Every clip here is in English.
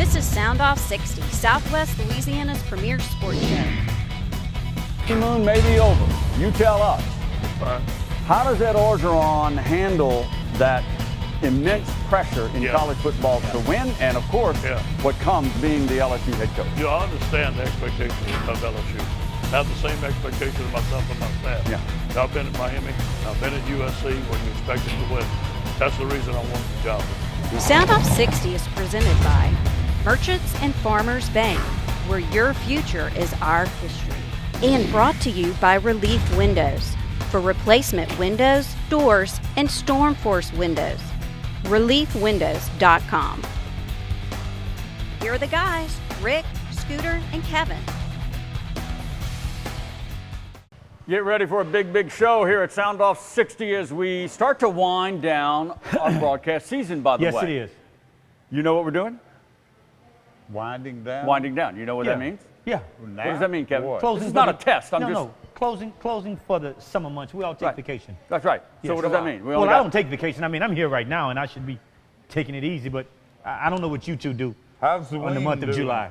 This is Soundoff60, Southwest Louisiana's premier sports show. Moon may be over. You tell us. How does Ed Orgeron handle that immense pressure in college football to win, and of course, what comes being the LSU head coach? You understand the expectations of LSU. Have the same expectations of myself and my staff. Yeah. I've been at Miami. I've been at USC when you expected to win. That's the reason I wanted the job. Soundoff60 is presented by Merchants and Farmers Bank, where your future is our history. And brought to you by Relief Windows, for replacement windows, doors, and storm force windows. ReliefWindows.com. Here are the guys, Rick, Scooter, and Kevin. Get ready for a big show here at Soundoff60 as we start to wind down our broadcast season, by the way. Yes, it is. You know what we're doing? Winding down? Winding down. You know what that means? Yeah. What does that mean, Kevin? Closing This is for not the- a test. No, closing for the summer months. We all take Right. vacation. That's right. So Yes. what does that mean? Well, I don't take vacation. I mean, I'm here right now, and I should be taking it easy, but I don't know what you two do How's the on wing the month of doing? July.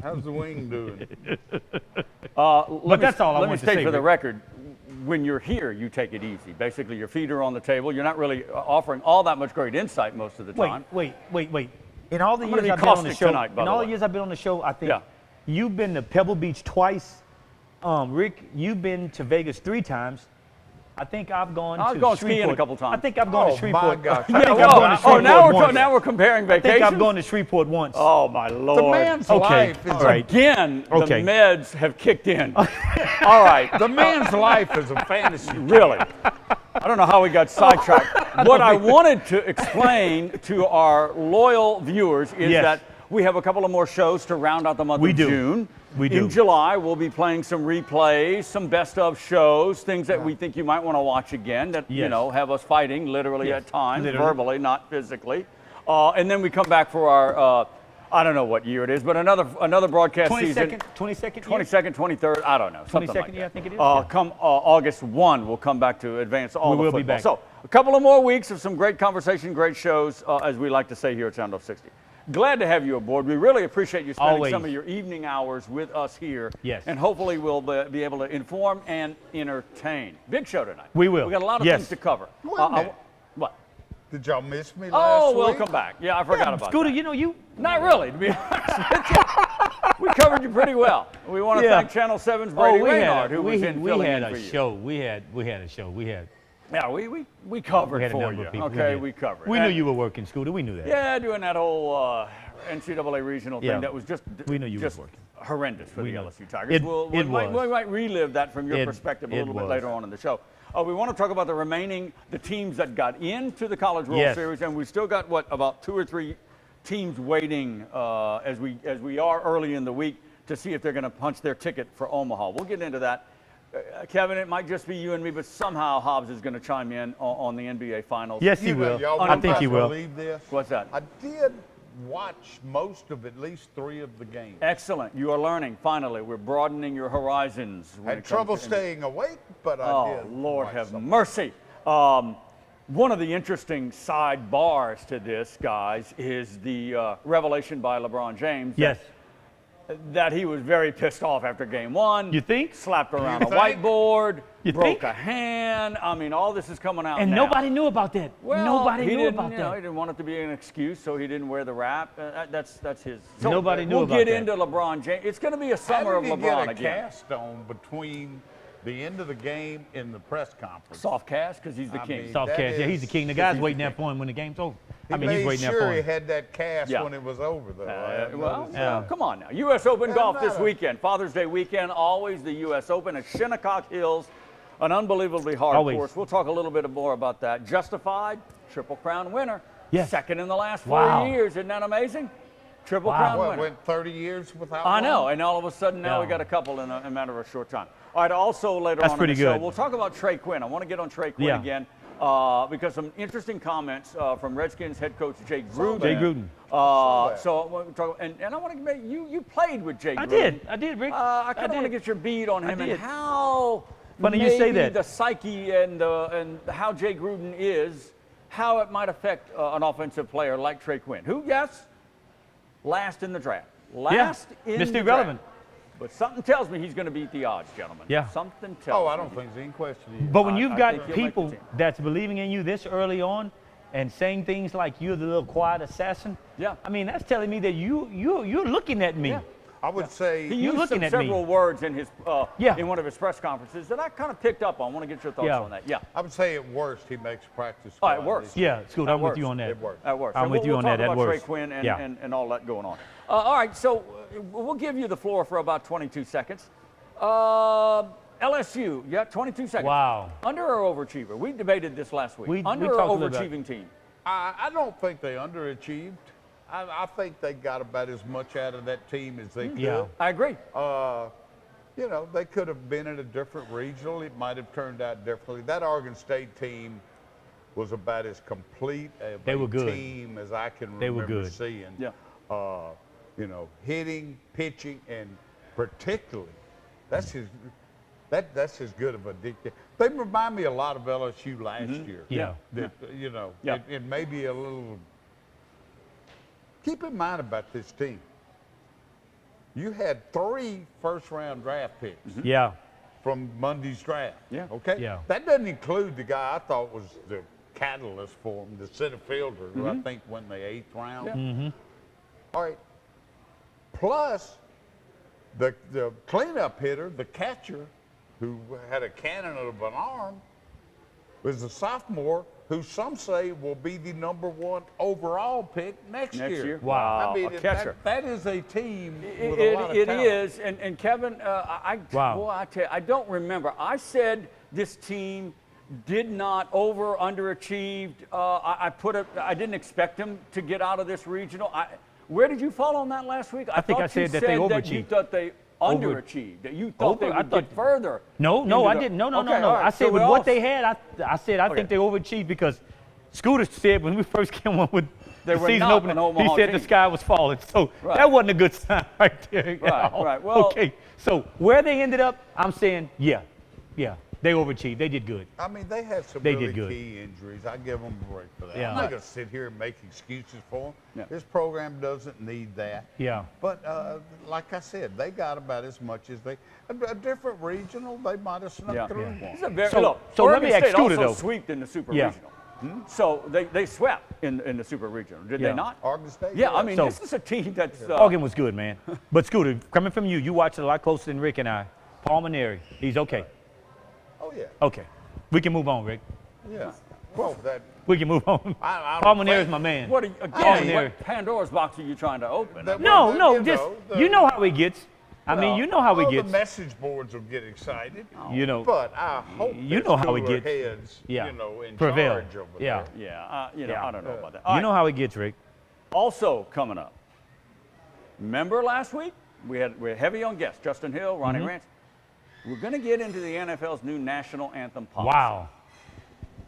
How's the wing doing? But that's all I Let me wanted to state say, for the Rick. record, when you're here, you take it easy. Basically, your feet are on the table. You're not really offering all that much great insight most of the time. Wait. In all the I'm gonna years be I've been on the caustic show, tonight, by in the all way. the years I've been on the show, I think Yeah. you've been to Pebble Beach twice. Rick, you've been to Vegas 3 times. I think I've gone I've to gone Shreveport. skiing a couple times. I think I've gone Oh, to Shreveport. my gosh. I think I've Yeah, gone to Shreveport now once. we're comparing I vacations. think I've gone to Shreveport once. Oh my Lord! The man's Okay. life is All right. Again, Okay. the meds have kicked in. All right, the man's life is a fantasy. really. I don't know how we got sidetracked. What I wanted to explain to our loyal viewers is Yes. that we have a couple of more shows to round out the month We of do. June. We do. In July, we'll be playing some replays, some best of shows, things that we think you might want to watch again that, you Yes. know, have us fighting literally Yes. at times, Literally. verbally, not physically. And then we come back for our, I don't know what year it is, but another broadcast season. 22nd, 22nd, 23rd, I don't know. Something like 22nd, that. yeah, I think it is, yeah. Come August 1, we'll come back to advance all We the will football. be back. So a couple of more weeks of some great conversation, great shows, as we like to say here at Soundoff60. Glad to have you aboard. We really appreciate you spending Always. some of your evening hours with us here. Yes. And hopefully we'll be able to inform and entertain. Big show tonight. We will. We got a lot of Yes. things to cover. Wait a minute. What? Did y'all miss me last Oh, week? we'll come back. Yeah, I forgot about Scooter, that. you know you. Not really, to be honest with you. We covered you pretty well. We want to Yeah. thank Channel 7's Brady Raynard, who was in we filling had in for a you. show. We had a show. Yeah, we covered We had a for number you. of people. Okay, did. we covered. We knew And- you were working, Scooter. We knew that. Yeah, doing that whole NCAA regional Yeah. thing that was just We knew you just was working. horrendous for We the know. LSU Tigers. We It was. might relive that from your It- perspective a it little bit was. later on in the show. We want to talk about the teams that got into the College World Yes. Series, and we still got about 2 or 3 teams waiting as we are early in the week to see if they're going to punch their ticket for Omaha. We'll get into that. Kevin, it might just be you and me, but somehow Hobbs is going to chime in on the NBA Finals. Yes, he You know, will. y'all I think he will. believe this? What's that? I did watch most of at least 3 of the games. Excellent. You are learning. Finally, we're broadening your horizons. when Had it comes trouble to NBA. staying awake, but I Oh, did. Lord watch have some. mercy. One of the interesting sidebars to this, guys, is the revelation by LeBron James. Yes. That he was very pissed off after game 1. You think? Slapped around You a think? whiteboard. You broke think? a hand. I mean, all this is coming out And now. nobody knew about that. Well, Nobody he knew didn't, about you know, that. he didn't want it to be an excuse, so he didn't wear the wrap. That's his. So Nobody knew we'll about get that. into LeBron James. It's going to be a summer How of did he LeBron get a again. cast on between the end of the game and the press conference? Soft cast because he's the I king. mean, Soft that cash. Yeah, he's the is- king. The guy's waiting there for him when the game's over. He he's made waiting there sure for he him. had that cast Yeah. when it was over, though. I have Well, noticed. Yeah. come on now. U.S. Open Yeah, golf not this a- weekend. Father's Day weekend, always the U.S. Open at Shinnecock Hills, an unbelievably hard Always. course. We'll talk a little bit more about that. Justified, Triple Crown winner. Yes. Second in the last 4 Wow. years. Isn't that amazing? Triple Wow. Crown What, winner. went 30 years without I one? know, and all of a sudden now we Yeah. got a couple in a matter of a short time. All right, also later That's on in pretty the show, good. we'll talk about Trey Quinn. I want to get on Trey Quinn Yeah. again because some interesting comments from Redskins head coach Jay Gruden. Jay Gruden. So I want to talk, and I want to make you played with Jay Gruden. I did, Rick. I kind of want to did. get your beat on him and did. how Funny you say maybe that. the psyche and how Jay Gruden is, how it might affect an offensive player like Trey Quinn, who, yes, last in the draft. Last in Mr. the Irrelevant. draft. But something tells me he's going to beat the odds, gentlemen. Yeah. Something tells me. I don't think there's any question. But when you've I got think he'll make the people team. that's believing in you this early on and saying things like you're the little quiet assassin, Yeah. I mean, that's telling me that you're looking at me. Yeah. I would say He You're used looking at me. several words in his Yeah. in one of his press conferences that I kind of picked up on. I want to get your thoughts Yeah. on that. Yeah. I would say at worst he makes practice. Oh, it squad works. this year. Yeah, Scoot, That I'm with works. you on that. It works. That works. I'm And with you we'll on talk that. That about Trey works. Quinn and, Yeah. and all that going on. All right, so we'll give you the floor for about 22 seconds. LSU, 22 seconds. Wow. Under or overachiever? We debated this last week. We Under talked a or little bit. overachieving team? I don't think they underachieved. I think they got about as much out of that team as they could. Yeah. I agree. You know, they could have been in a different regional. It might have turned out differently. That Oregon State team was about as complete of They a were good. team as I can They were remember good. seeing. Yeah. You know, hitting, pitching, and particularly, that's as good of a dictator. They remind me a lot of LSU last year. Yeah. That, you know, Yeah. it may be a little. Keep in mind about this team. You had 3 first-round draft picks Yeah. from Monday's draft. Yeah. Okay. Yeah. That doesn't include the guy I thought was the catalyst for him, the center fielder, who I think went in the 8th round. Yeah. All right. Plus, the cleanup hitter, the catcher, who had a cannon of an arm, was a sophomore who some say will be the #1 overall pick next year. Wow. I mean, A catcher. that is a team with a lot of It talent. is, and Kevin, Wow. boy, I tell you, I don't remember. I said this team did not underachieved. I didn't expect them to get out of this regional. Where did you fall on that last week? I think thought I said you that they you overachieved. thought they underachieved. That you thought they I would thought- get further. No, into I the- didn't. No. Okay, all right. I said So with we what all- they had, I said I Okay. think they overachieved because Scooter said when we first came on with They the were season not opening, an Omaha he said team. the sky was falling. So Right. that wasn't a good sign right there. Right. Well- okay. So where they ended up, I'm saying, yeah, they overachieved. They did good. I mean, they had some They really did good. key injuries. I give them a break for that. Yeah. I'm not going to sit here and make excuses for them. Yeah. This program doesn't need that. Yeah. But like I said, they got about as much as they. A different regional, they might have snuck Yeah. through Yeah. one. It's a very, So- look, so let Oregon me ask State Scooter, also though. swept in the super Yeah. regional. So they swept in the super regional, did Yeah. they not? Oregon State. Yeah, I mean, So- this is a team that's Oregon was good, man. But Scooter, coming from you, you watched it a lot closer than Rick and I. Pulmonary, he's okay. Oh yeah. Okay. We can move on, Rick. Yeah. Well, that. We can move on. I don't Pulmonary is think- my man. What are you, again? Pulmonary. What Pandora's box are you trying to open? that- No, well, just the- you know how he gets. I mean, you know how he all gets. The message boards will get excited. You know. But I hope You there's know how he cooler gets. heads, Yeah. you know, in Prevail. charge over Yeah. there. Yeah, Yeah. I don't know about that. You know how he gets, Rick. Also coming up. Remember last week we're heavy on guests: Justin Hill, Ronnie Mm-hmm. Rance. We're going to get into the NFL's new national anthem policy. Wow.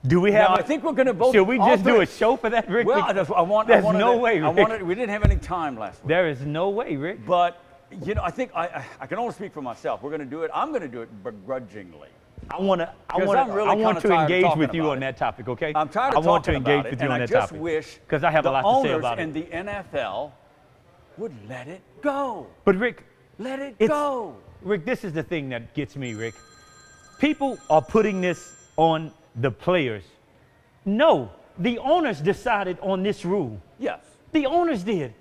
Do we have? Now, I think we're going to both. Should we all just do three- a show for that, Rick? Well, Because there's no way, Rick. we didn't have any time last week. There is no way, Rick. But you know, I think I can only speak for myself. We're going to do it. I'm going to do it begrudgingly. I want to. I'm really I want kinda to tired of engage talking with you about on it. that topic, okay? I'm tired I of want to talking engage about with it, you on and that I just topic wish because I have a lot to say about the owners it. and the NFL would let it go. But Rick, Let it It's- go. Rick, this is the thing that gets me, Rick. People are putting this on the players. No, the owners decided on this rule. Yes. The owners did.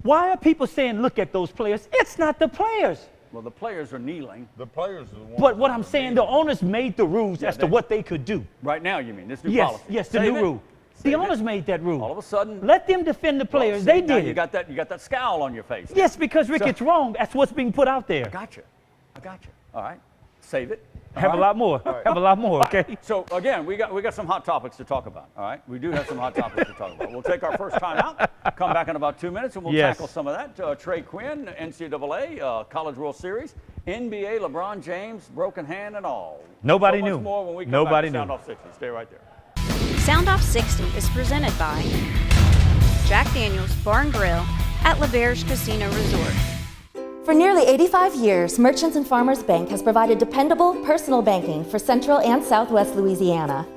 Why are people saying, look at those players? It's not the players. Well, the players are kneeling The players are the ones. But what that I'm are saying, the needed. owners made the rules as to they- what they could do. right now. You mean this new Yes, policy? yes, the Save new it. rule. Save The it. owners made that rule. All of a sudden, Let them defend the players. see, They now did You it. got that scowl on your face. Yes, because Rick, So- it's wrong. That's what's being put out there. I got you. All right. Save it. All Have right? a lot more. Have a lot more, okay? So again, we got some hot topics to talk about. All right, we do have some hot topics to talk about. We'll take our first time out. Come back in about 2 minutes, and we'll Yes. tackle some of that. Trey Quinn, NCAA, College World Series, NBA, LeBron James, broken hand and all. Nobody so much knew. More when we come Nobody back to knew. Soundoff60. Stay right there. Soundoff60 is presented by Jack Daniels Bar and Grill at LaBerge Casino Resort. For nearly 85 years, Merchants and Farmers Bank has provided dependable personal banking for Central and Southwest Louisiana.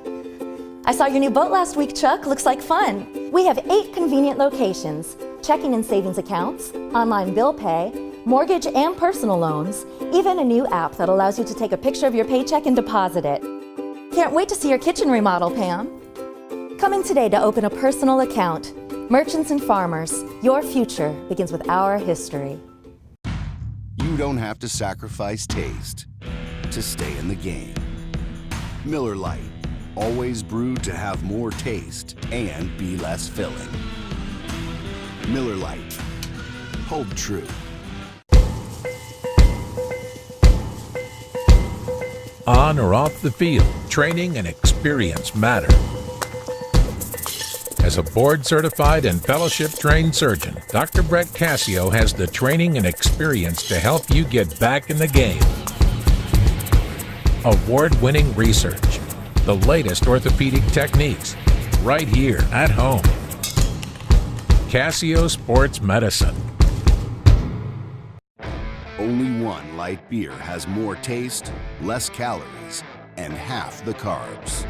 I saw your new boat last week, Chuck. Looks like fun. We have 8 convenient locations: checking and savings accounts, online bill pay, mortgage and personal loans, even a new app that allows you to take a picture of your paycheck and deposit it. Can't wait to see your kitchen remodel, Pam. Come in today to open a personal account. Merchants and Farmers, your future begins with our history. You don't have to sacrifice taste to stay in the game. Miller Lite, always brewed to have more taste and be less filling. Miller Lite, hold true. On or off the field, training and experience matter. As a board-certified and fellowship-trained surgeon, Dr. Brett Cassio has the training and experience to help you get back in the game. Award-winning research, the latest orthopedic techniques, right here at home. Cassio Sports Medicine. Only one light beer has more taste, less calories, and half the carbs.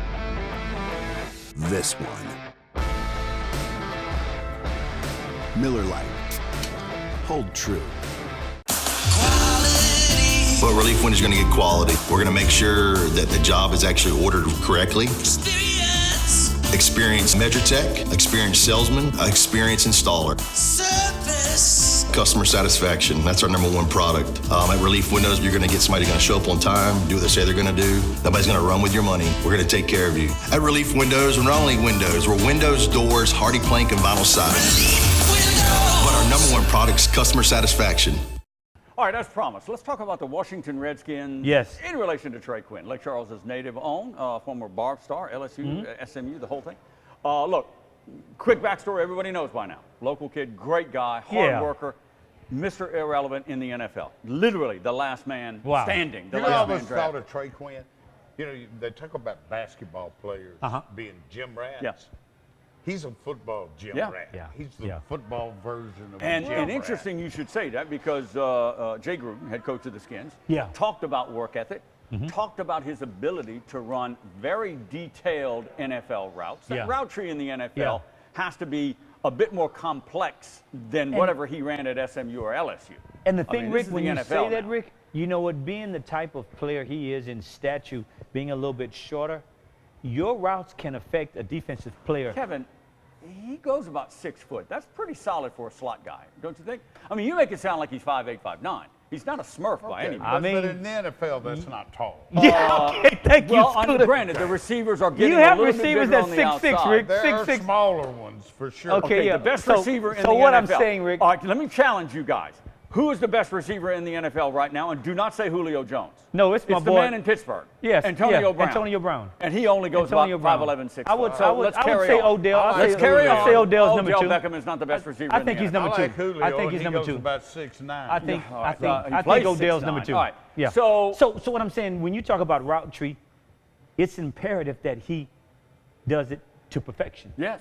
This one. Miller Lite. Hold true. Well, Relief Windows is going to get quality. We're going to make sure that the job is actually ordered correctly. Experienced measure tech, experienced salesman, experienced installer. Service. Customer satisfaction, that's our #1 product. At Relief Windows, you're going to get somebody going to show up on time, do what they say they're going to do. Nobody's going to run with your money. We're going to take care of you. At Relief Windows, we're not only windows, we're windows, doors, hardy plank, and vinyl siding. But our #1 product is customer satisfaction. All right, as promised, let's talk about the Washington Redskins in relation to Trey Quinn. Lake Charles is native owned, former Barb star, LSU, SMU, the whole thing. Look, quick backstory, everybody knows by now. Local kid, great guy, hard worker, Mr. Irrelevant in the NFL. Literally the last man standing. The last man drafted. I thought of Trey Quinn. You know, they talk about basketball players being gym rats. Yes. He's a football gym rat. Yeah. He's the football version of a And gym rat. interesting you should say that because Jay Gruden, head coach of the Skins, talked about work ethic, talked about his ability to run very detailed NFL routes. That route tree in the NFL has to be a bit more complex than whatever he ran at SMU or LSU. And the thing, Rick, when you NFL say that, now. Rick, you know what, being the type of player he is in stature, being a little bit shorter, your routes can affect a defensive player. Kevin, he goes about 6 foot. That's pretty solid for a slot guy, don't you think? I mean, you make it sound like he's 5'8", 5'9". He's not a Smurf by any means. But in the NFL, that's not tall. Okay, thank you. Well, granted, the receivers are getting You have a little receivers bit bigger that's on the 6'6", outside. Rick. There are 6'6". smaller ones, for sure. Okay, The best So- receiver in so the what NFL. I'm saying, Rick. All right, let me challenge you guys. Who is the best receiver in the NFL right now? And do not say Julio Jones. No, it's my the boy. man in Pittsburgh. Yes, Antonio Brown. Antonio Brown. And he only goes Antonio about Brown. 5'11", 6'5". I would Let's say carry on. Odell. Let's carry on. I'd say Odell's number 2. Odell Beckham is not the best receiver I in think the he's NFL. number I 2. like Julio. I think he's He number goes 2. about 6'9". I think plays Odell's 6'9". number 2. All right. Yeah. So what I'm saying, when you talk about route tree, it's imperative that he does it to perfection. yes,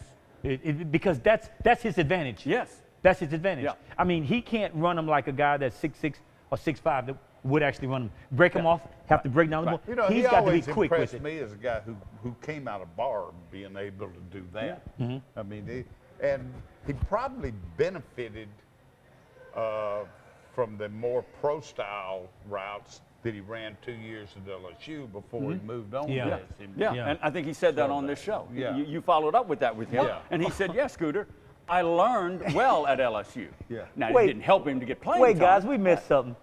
Because that's his advantage. yes. That's his advantage. Yeah. I mean, he can't run them like a guy that's 6'6" or 6'5" that would actually run them. Break them off, have to break down the ball. You know, He's he got to be always quick with impressed it. me as a guy who came out of Barb being able to do that. I mean, he probably benefited from the more pro-style routes that he ran 2 years at LSU before he moved on Yeah. to SMU. Yeah, and I think he said that on this show. Yeah. You followed up with that with him. Yeah. And he said, yes, Scooter, I learned well at LSU. Yeah. Now, Wait. it didn't help him to get playing Wait, time. guys, we missed something.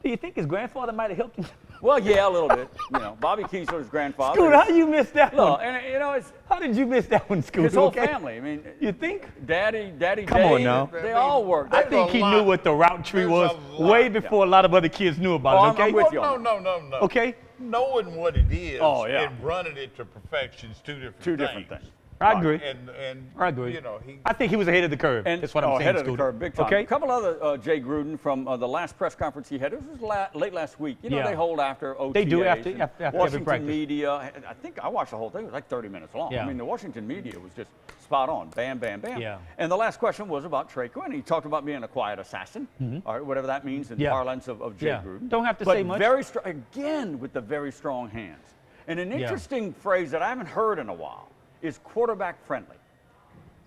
Do you think his grandfather might have helped him? Well, yeah, a little bit. You know, Bobby Keesler's grandfather. Scooter, how you miss that Look, one? and you know, it's How did you miss that one, Scooter? his whole Okay? family. I mean, You think? Daddy Come on Dave, now. they all worked. I There's think a he lot. knew what the route tree There's was a lot. way before a lot of other kids knew about Oh, it, I'm okay? with you. No. Okay? Knowing what it is Oh, yeah. and running it to perfection is two different things. I agree. And I agree. You know, I think he was ahead of the curve. And That's what I'm saying, ahead of the Scooter. curve, big time. Okay? A couple other Jay Gruden from the last press conference he had. It was late last week. You know, Yeah. they hold after OTAs. They do after and every Washington practice. media. I think I watched the whole thing. It was like 30 minutes long. Yeah. I mean, the Washington media was just spot on. Bam, bam, bam. Yeah. And the last question was about Trey Quinn. He talked about being a quiet assassin, or whatever that means in Yeah. parlance of Jay Yeah. Gruden. Don't have to But say much. very again with the very strong hands. And an interesting phrase that I haven't heard in a while. is quarterback friendly.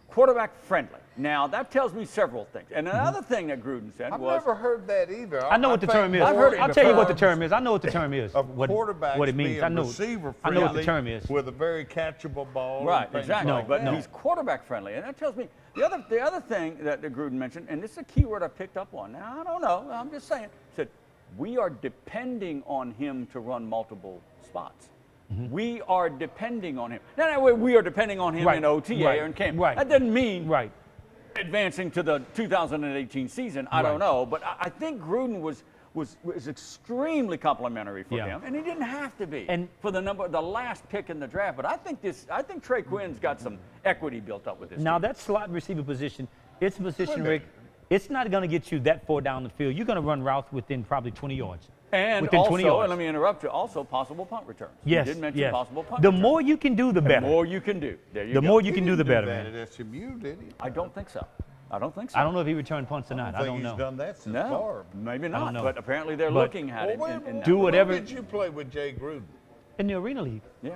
Quarterback friendly. Now, that tells me several things. And another thing that Gruden said I've was... never heard that either. I know what the term is. I've heard it I'll tell you what the before. term is. I know what the term is. What it means. I know what the term is. With a very catchable ball. Right, exactly. No, but no. he's quarterback friendly. And that tells me the other thing that Gruden mentioned, and this is a key word I picked up on. Now, I don't know. I'm just saying. He said, we are depending on him to run multiple spots. We are depending on him. Now, we are depending on him in OTA or in camp. That doesn't mean advancing to the 2018 season. I don't know. But I think Gruden was extremely complimentary for him, and he didn't have to be for the last pick in the draft. But I think Trey Quinn's got some equity built up with this. Now team. that slot receiver position, it's a position, Rick. It's not going to get you that far down the field. You're going to run routes within probably 20 yards. And within also, 20 yards. and let me interrupt you, also possible punt returns. Yes, You did mention possible punt The returns. more you can do, the better. The more you can do. There you go. The more you can do, the He better, didn't do man. that at SMU, did he? I don't think so. I don't think so. I don't know if he returned punts or not. I don't He's know. done that since No, Favre. maybe don't not. know. But apparently they're But- looking at it. Well, in that Do way. whatever. When did you play with Jay Gruden? In the Arena League, Yeah.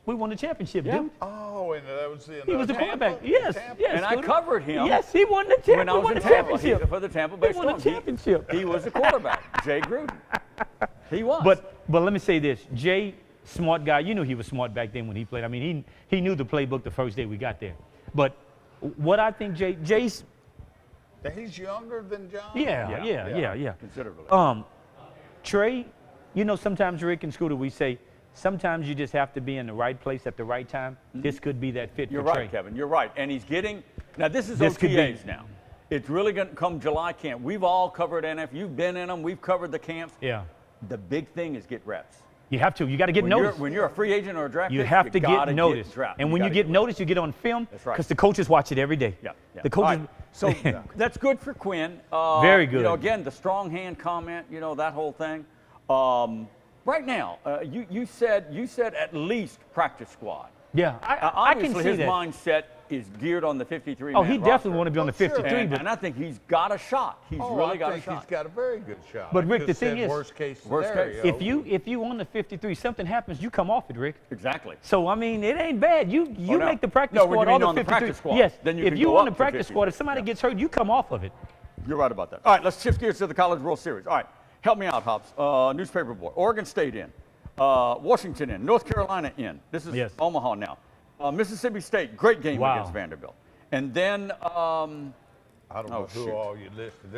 we won the championship, Yeah. dude. Oh, and that was in He was the Tampa? quarterback. Yes, Tampa? yes. And I Scooter. covered him. Yes, he won the championship. When I was won in the Tampa championship. for the Tampa Bay He won the Storm. championship. He was the quarterback, Jay Gruden. He was. But let me say this, Jay, smart guy. You knew he was smart back then when he played. I mean, he knew the playbook the first day we got there. But what I think Jay's, He's younger than John? yeah. Considerably. Trey, you know, sometimes Rick and Scooter, we say, sometimes you just have to be in the right place at the right time. This could be that fit You're for Trey. right, Kevin. You're right. And he's getting, now this is This could be- OTAs now. It's really going to come July camp. We've all covered NF. You've been in them. We've covered the camps. Yeah. The big thing is get reps. You have to. You got to get noticed. When you're a free agent or a draft You pick, have to gotta get noticed. drafted. And when you gotta get noticed, you get on film. That's right. Because the coaches watch it every day. Yeah. The All coaches. right. So that's good for Quinn. Very good. You know, again, the strong hand comment, you know, that whole thing. Right now, you said at least practice squad. Yeah, I can Obviously, see his that. mindset is geared on the 53. Oh, he definitely want to be on the 53. And, but and I think he's got a shot. He's really got a I think shot. he's got a very good shot. But, Rick, I the just thing said is, worst case worst case. scenario. if you on the 53, something happens, you come off it, Rick. Exactly. So I mean, it ain't bad. You no. make the practice No, what squad you on mean the on the 53. practice squad. Yes. Then you if can you go on the up to practice 53. squad, if somebody gets hurt, you come off of it. You're right about that. All right, let's shift gears to the College World Series. All right, help me out, Hobbs. Newspaper boy. Oregon State in. Washington in. North Carolina in. This is Omaha now. Mississippi State, great game against Vanderbilt. And then, I don't know who all you listed.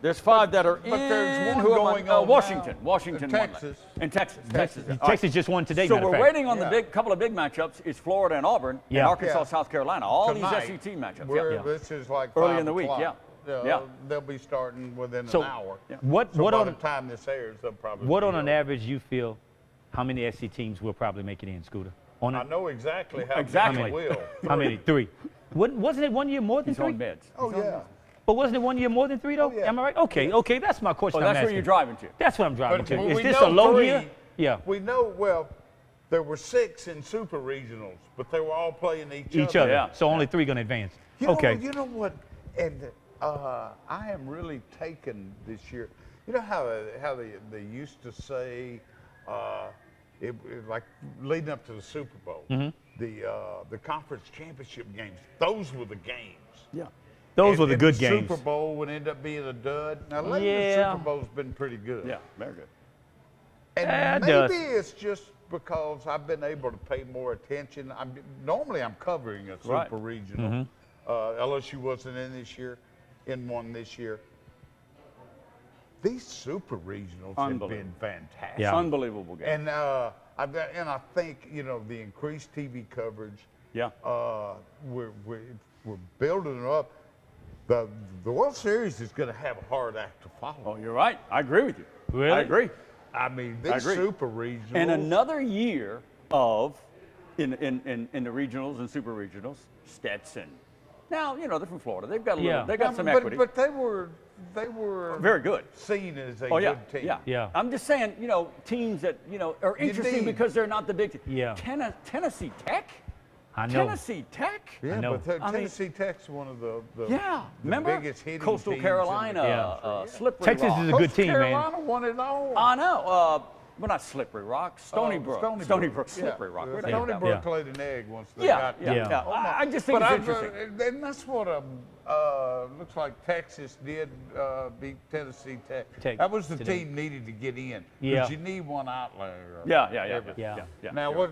there's five that are in. But there's one Who am I- going on Washington. now. Washington won Texas. that. And Texas. All right. Texas just won today. So matter of we're fact. waiting on the couple of big matchups. Is Florida and Auburn, and Arkansas, South Carolina. All Tonight, these SEC matchups. This is like Early 5 in the week, o'clock. yeah. They'll be starting within So, an hour. What So by on the time this airs, they'll probably what be on an over. average you feel? How many SC teams will probably make it in, Scooter? On I know exactly how Exactly. many will. How many? 3. Wasn't it 1 year more than He's 3? on beds. Oh, yeah. But wasn't it 1 year more than 3 though? Oh, yeah. Am I right? Okay. That's my question. Oh, I'm that's where asking. you're driving to. That's what I'm driving But to. we Is this know a low 3. year? Yeah. We know, well, there were 6 in super regionals, but they were all playing each Each other. other. Yeah. So only 3 going to advance. You Okay. know, you know what? And I am really taken this year. You know how they used to say, like leading up to the Super Bowl, the conference championship games. Those were the games. Yeah. Those were the And good the games. Super Bowl would end up being a dud. Now lately Yeah. the Super Bowl's been pretty good. Yeah, very good. And It maybe does. it's just because I've been able to pay more attention. Normally I'm covering a super Right. regional. LSU wasn't in one this year. These super regionals have been Unbelievable. fantastic. Yeah. Unbelievable game. And I think the increased TV coverage. Yeah. We're building it up. The World Series is going to have a hard act to follow. Oh, you're right. I agree with you. Really? I agree. I mean, I these agree. super regionals. And another year of, in the regionals and super regionals, Stetson. Now, they're from Florida. They've got a little, they got some equity. But they were very good. seen as a Yeah, good team. yeah. Yeah. I'm just saying, teams that, are interesting need. because they're not the big team. Yeah. Tennessee Tech? I know. Tennessee Tech? Yeah, know. but I mean- Tennessee Tech's one of the Remember? biggest hitting Coastal teams in the Carolina, country. Slippery Texas Rock. is a good team, man. Carolina won it all. I know. Well, not Slippery Rock, Stony Brook. Stony Brook, Slippery Rock. Where'd I Stony get that Brook from? laid an egg once they got Yeah. I just think it's interesting. And that's what looks like Texas did beat Tennessee Tech. That was the team needed to get in. Yeah. But you need one outlier. Yeah. Now, what,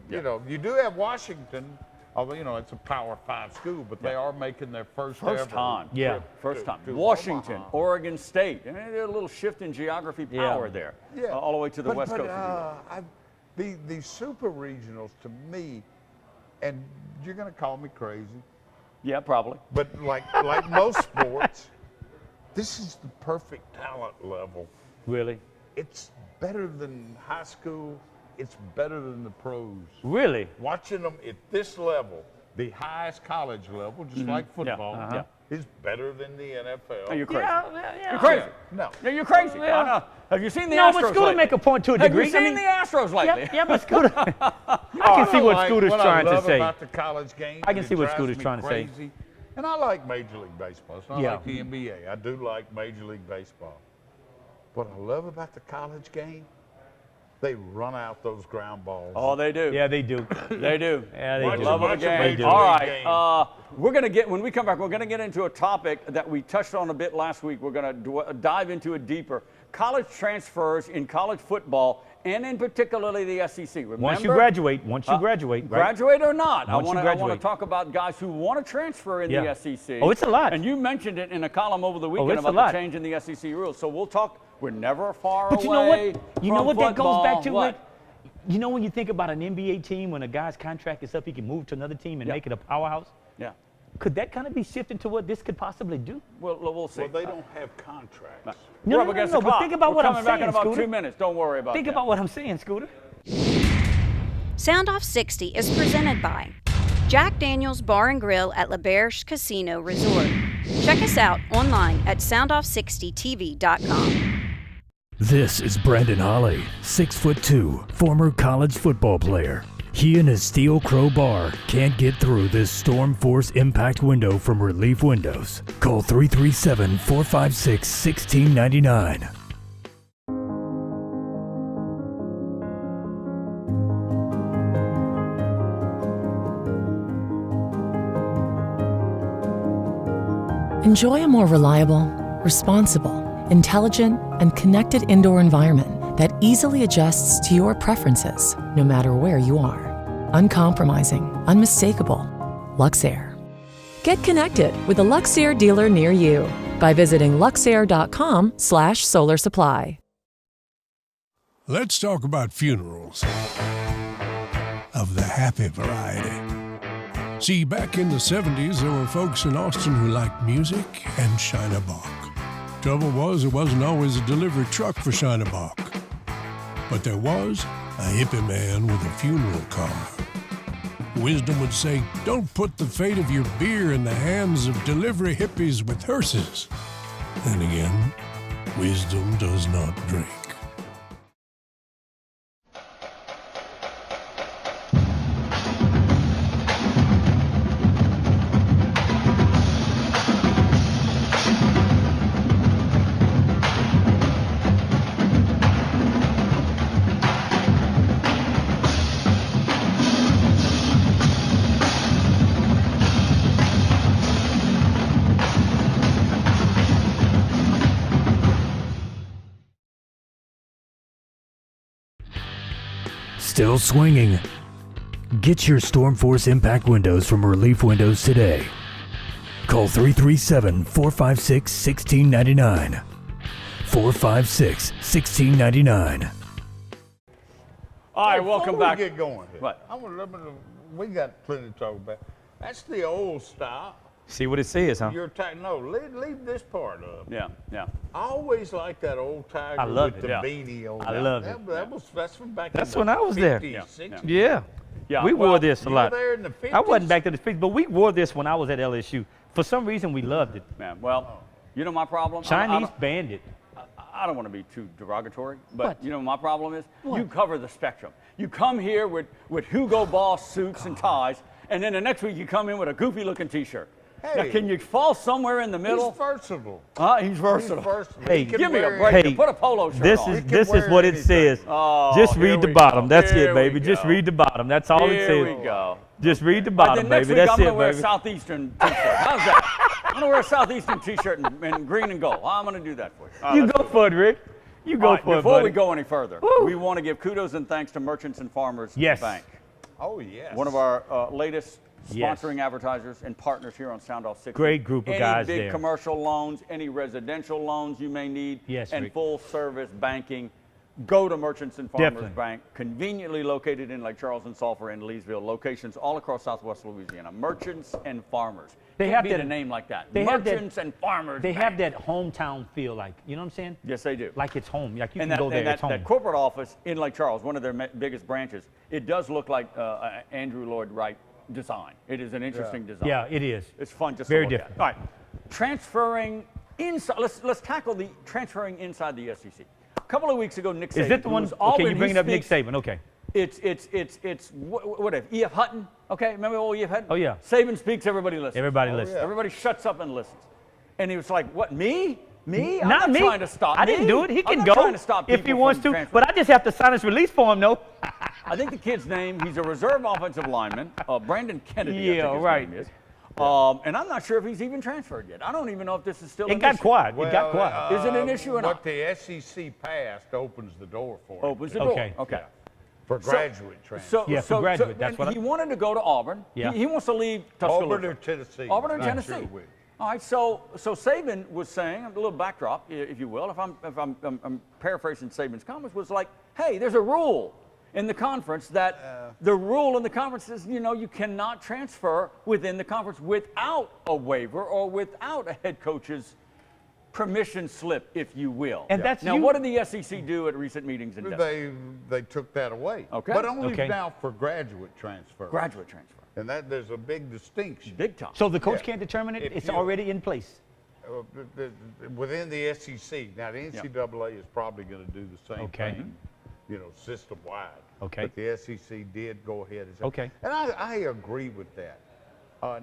you know, you do have Washington, although, you know, it's a Power 5 school, but they are making their first time. trip First time. to Washington, Omaha. Oregon State. And there's a little shift in geography power there. All the way to the West Coast. The super regionals, to me, and you're going to call me crazy, Yeah, probably. but like most sports, this is the perfect talent level. Really? It's better than high school. It's better than the pros. Really? Watching them at this level, the highest college level, just like football, is better than the NFL. Oh, you're crazy. Yeah. You're crazy. No. No, you're crazy. Yeah. I know. Have you seen the No, Astros but Scooter lately? make a point to a degree. Have you seen the Astros lately? Yeah, but Scooter. I can see what Scooter's trying to What I say. love about the college game, I can see what drives Scooter's me trying to say. crazy. And I like Major League Baseball. It's not Yeah. like the NBA. I do like Major League Baseball. What I love about the college game, they run out those ground balls. Oh, they do. Yeah, they do. They do. Yeah, they Watch do. Love of the Watch a game. Major All League right. game. We're going to get, when we come back, we're going to get into a topic that we touched on a bit last week. We're going to dive into it deeper. College transfers in college football, and in particularly the SEC. Remember, Once you graduate, right? graduate or not, I Once you want to graduate. talk about guys who want to transfer in the SEC. Oh, it's a lot. And you mentioned it in a column over the weekend it's a about lot. the change in the SEC rules. So we'll talk. We're never far But away. you know what? You know from what that goes back football. to, What? Rick? You know when you think about an NBA team, when a guy's contract is up, he can move to another team and make it a powerhouse? Yeah. Could that kind of be shifting to what this could possibly do? We'll see. Well, they don't have contracts. No, We're up no, against no, the but clock. think about We're what I'm coming back in saying, about Scooter. 2 minutes. Don't worry about Think that. about what I'm saying, Scooter. Soundoff60 is presented by Jack Daniels Bar and Grill at La Berge Casino Resort. Check us out online at soundoff60tv.com. This is Brandon Holly, 6'2", former college football player. He and his steel crowbar can't get through this storm force impact window from Relief Windows. Call 337-456-1699. Enjoy a more reliable, responsible, intelligent, and connected indoor environment that easily adjusts to your preferences, no matter where you are. Uncompromising, unmistakable. Luxair. Get connected with a Luxair dealer near you by visiting luxair.com/solar supply. Let's talk about funerals of the happy variety. See, back in the 70s, there were folks in Austin who liked music and Shinerbach. Trouble was, it wasn't always a delivery truck for Shinerbach. But there was a hippie man with a funeral car. Wisdom would say, don't put the fate of your beer in the hands of delivery hippies with hearses. Then again, wisdom does not drink. Still swinging. Get your storm force impact windows from Relief Windows today. Call 337-456-1699. 456-1699. All right, welcome back. Before we get going here, What? we got plenty to talk about. That's the old style. See what it says, huh? No, leave this part up. Yeah. I always like that old Tiger I loved with it. the Yeah. beanie on. I loved it. That's from back That's in when the I was there. 50s, Yeah. 60s. Yeah. We well, wore this a You lot. were there in the 50s? I wasn't back to the speech, but we wore this when I was at LSU. For some reason, we loved it. Man, well, you know my problem? Chinese banned it. I don't want to be too derogatory, but What? you know my problem is? What? You cover the spectrum. You come here with Hugo Boss suits and ties, and then the next week you come in with a goofy looking t-shirt. Hey, Now, can you fall somewhere in the middle? He's versatile. He's versatile. He's versatile. Hey, He can Give me a wear break. Hey, here. Put a polo shirt This on. is He can this is wear what it anything. says. Oh, Just here read the we bottom. go. That's Here it, baby. we Just go. read the bottom. That's all it Here says. we go. Just read the All right, bottom, then next baby. week That's I'm going to it, wear a baby. Southeastern t-shirt. How's that? I'm going to wear a Southeastern t-shirt in green and gold. I'm going to do that for you. All right, You let's go move for it, Rick. You on. go All right, for it, before buddy. we go any further, Woo. we want to give kudos and thanks to Merchants and Farmers Yes. Bank. Oh, yes. One of our latest Yes. sponsoring advertisers and partners here on Soundoff60. Great group of any guys big there. commercial loans, any residential loans you may need, Yes, and Rick. full service banking, go to Merchants and Farmers Definitely. Bank, conveniently located in Lake Charles and Sulphur and Leesville, locations all across Southwest Louisiana. Merchants and Farmers. They Can't have beat that- a name like that. they have that- Merchants and Farmers They Bank. have that hometown feel, like, you know what I'm saying? Yes, they do. Like it's home. Like you And can go there, that, it's home. that corporate office in Lake Charles, one of their biggest branches, it does look like Andrew Lloyd Wright design. It is an interesting design. Yeah, it is. It's fun just Very to look different. at. All right, transferring inside. Let's tackle the transferring inside the SEC. A couple of weeks ago, Nick Saban. Is it the who one? was Okay, Auburn, you he bringing up Nick speaks- Saban. Okay. It's whatever. E.F. Hutton. Okay, remember old E.F. Hutton? Oh, yeah. Saban speaks, everybody listens. Everybody listens. Everybody shuts up and listens. And he was like, "What? Me? Me? I'm Not me. trying to stop. I didn't me. do it. He I'm can not go trying to stop if he people wants from to. transferring." But I just have to sign his release for him, though. I think the kid's name, he's a reserve offensive lineman, Brandon Kennedy, I Yeah, think his right. name is. And I'm not sure if he's even transferred yet. I don't even know if this is still It an got issue. quiet. It got quiet. Is it an issue or What not? the SEC passed opens the door for it. Opens the door. Okay. Okay. For graduate transfer. So, Yeah, for graduate, that's and what he wanted to go to Auburn. Yeah. He wants to leave Tuscaloosa. Auburn or Tennessee. Auburn or Not Tennessee. sure which. All right, so Saban was saying, a little backdrop, if you will, if I'm paraphrasing Saban's comments, was like, hey, there's a rule in the conference that the rule in the conference is, you cannot transfer within the conference without a waiver or without a head coach's permission slip, if you will. And that's now, you- what did the SEC do at recent meetings in Denver? They took that away. Okay. But only Okay. now for graduate transfer. Graduate transfer. And there's a big distinction. Big time. So the coach Yeah. can't determine it. If It's you- already in place. Within the SEC. Now, the NCAA is probably going to do the same Okay. thing, system-wide. Okay. But the SEC did go ahead and say. Okay. And I agree with that.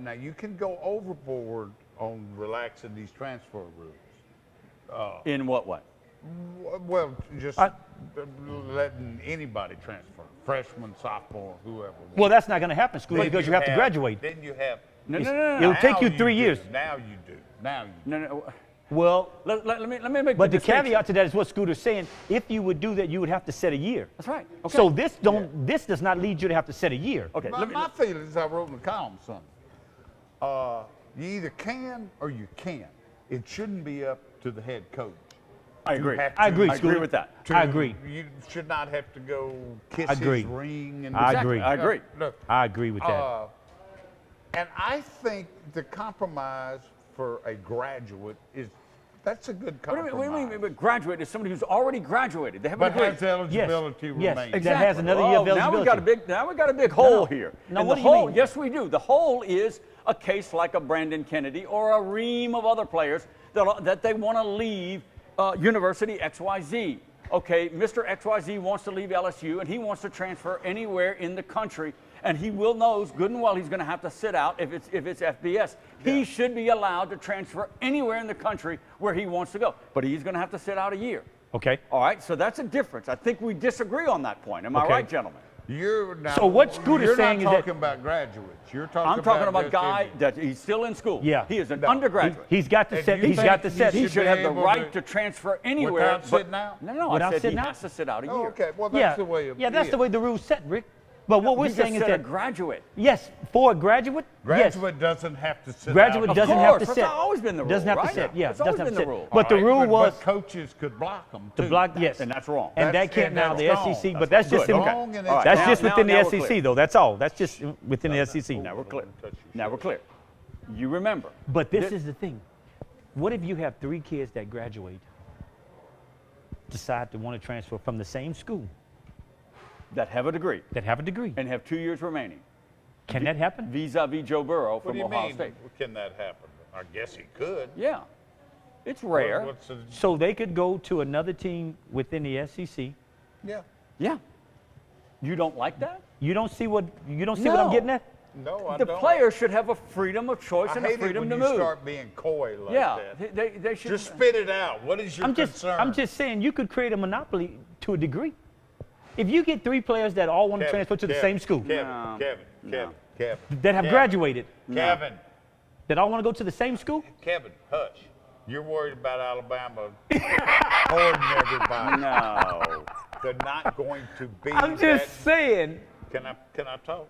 Now, you can go overboard on relaxing these transfer rules. In what way? Well, just letting anybody transfer, freshman, sophomore, whoever. Well, that's not going to happen, Scooter, Then because you have to graduate. Then you have. No. It'll take you Now 3 do. years. Now you do. Now you do. No. Well, Let me make but the distinction. caveat to that is what Scooter's saying. If you would do that, you would have to set a year. That's right. Okay. So this does not lead you to have to set a year. Okay. My feelings, I wrote in the column, son. You either can or you can't. It shouldn't be up to the head coach. I agree. have I to- agree, I agree Scooter. with that. I agree. You should not have to go kiss Agree. his ring. And I agree. I agree. Look, I agree with that. and I think the compromise for a graduate that's a good What compromise. do you mean? But graduate is somebody who's already graduated. They haven't But agreed. has eligibility Yes. remained. That has another year of Now we got a eligibility. big hole here. No, And what the do you hole, mean? yes, we do. The hole is a case like a Brandon Kennedy or a ream of other players that they want to leave University XYZ. Okay, Mr. XYZ wants to leave LSU and he wants to transfer anywhere in the country, and he knows good and well he's going to have to sit out if it's FBS. He should be allowed to transfer anywhere in the country where he wants to go, but he's going to have to sit out a year. Okay. All right, so that's a difference. I think we disagree on that point. Am I Okay. right, gentlemen? So what Scooter's saying is you're that- not talking about graduates. You're talking I'm talking about just guy in- that he's still in school. Yeah. He is an No. undergraduate. He's got to If set. you He's think got to you set. He should should be have the able right to- to transfer anywhere. Without but- sitting out? No, I Without said he sitting out? has to sit out a year. Oh, okay, well, that's Yeah. the way it Yeah, that's is. the way the rules set, Rick. But what we're You saying just is said a that graduate. yes, for a graduate, Graduate doesn't have to sit Graduate out. doesn't Of have to course, set. that's always been the rule, Doesn't have right? to set. Yeah, It's always doesn't have been to the set. rule. But the All right, rule was but coaches could block them to too. block. Yes, And that's wrong. And That's- that can't and now. that's The gone. SEC, but that's just Good. in, Wrong and All right, that's now- just now- within now the we're SEC, clear. though. That's all. That's just within the SEC. Now we're clear. Now we're clear. You remember. But this is the thing. What if you have 3 kids that graduate, decide to want to transfer from the same school That have a degree that have a degree? and have 2 years remaining, Can that happen? vis-a-vis Joe Burrow What from do you Ohio mean? State. Can that happen? I guess he could. Yeah. It's rare. What's the- So they could go to another team within the SEC. yeah. Yeah. You don't like that? You don't see what I'm getting at? No, I the don't. players should have a freedom of choice I and a hate it freedom when to you move. start being coy like Yeah, that. they should Just spit it out. What is your concern? I'm just saying you could create a monopoly to a degree. If you get 3 players that all want to transfer to the same school, Kevin, that have graduated, Kevin, that all want to go to the same school, Kevin, hush. You're worried about Alabama hoarding everybody. No. They're not going to be. I'm just saying. Can I talk?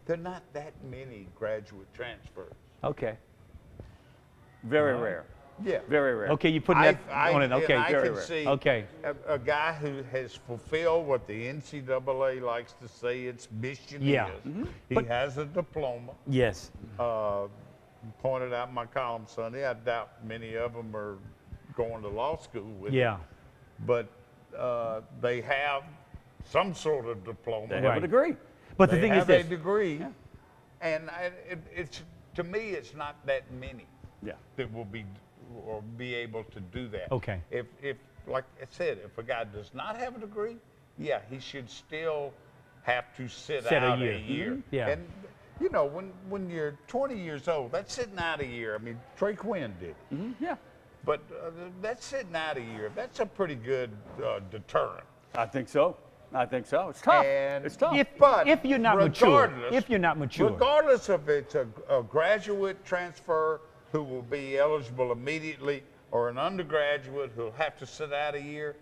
They're not that many graduate transfers. Okay. Very rare. Yeah. Very rare. Okay, you put that on it. Okay, I very can rare. see Okay. a guy who has fulfilled what the NCAA likes to say its mission Yeah. is. Mhm. He But- has a diploma. Yes. Pointed out in my column Sunday, I doubt many of them are going to law school with Yeah. it. But they have some sort of diploma. They have a degree. But the They thing is have this. a degree, and it's to me, it's not that many that will be able to do that. Okay. If like I said, if a guy does not have a degree, yeah, he should still have to sit out a year. Mhm. Yeah. And you know, when you're 20 years old, that's sitting out a year. I mean, Trey Quinn did it. Yeah. But that's sitting out a year. That's a pretty good deterrent. I think so. I think so. It's tough. And It's tough. If you're not mature. If you're not mature. Regardless if it's a graduate transfer who will be eligible immediately or an undergraduate who'll have to sit out a year,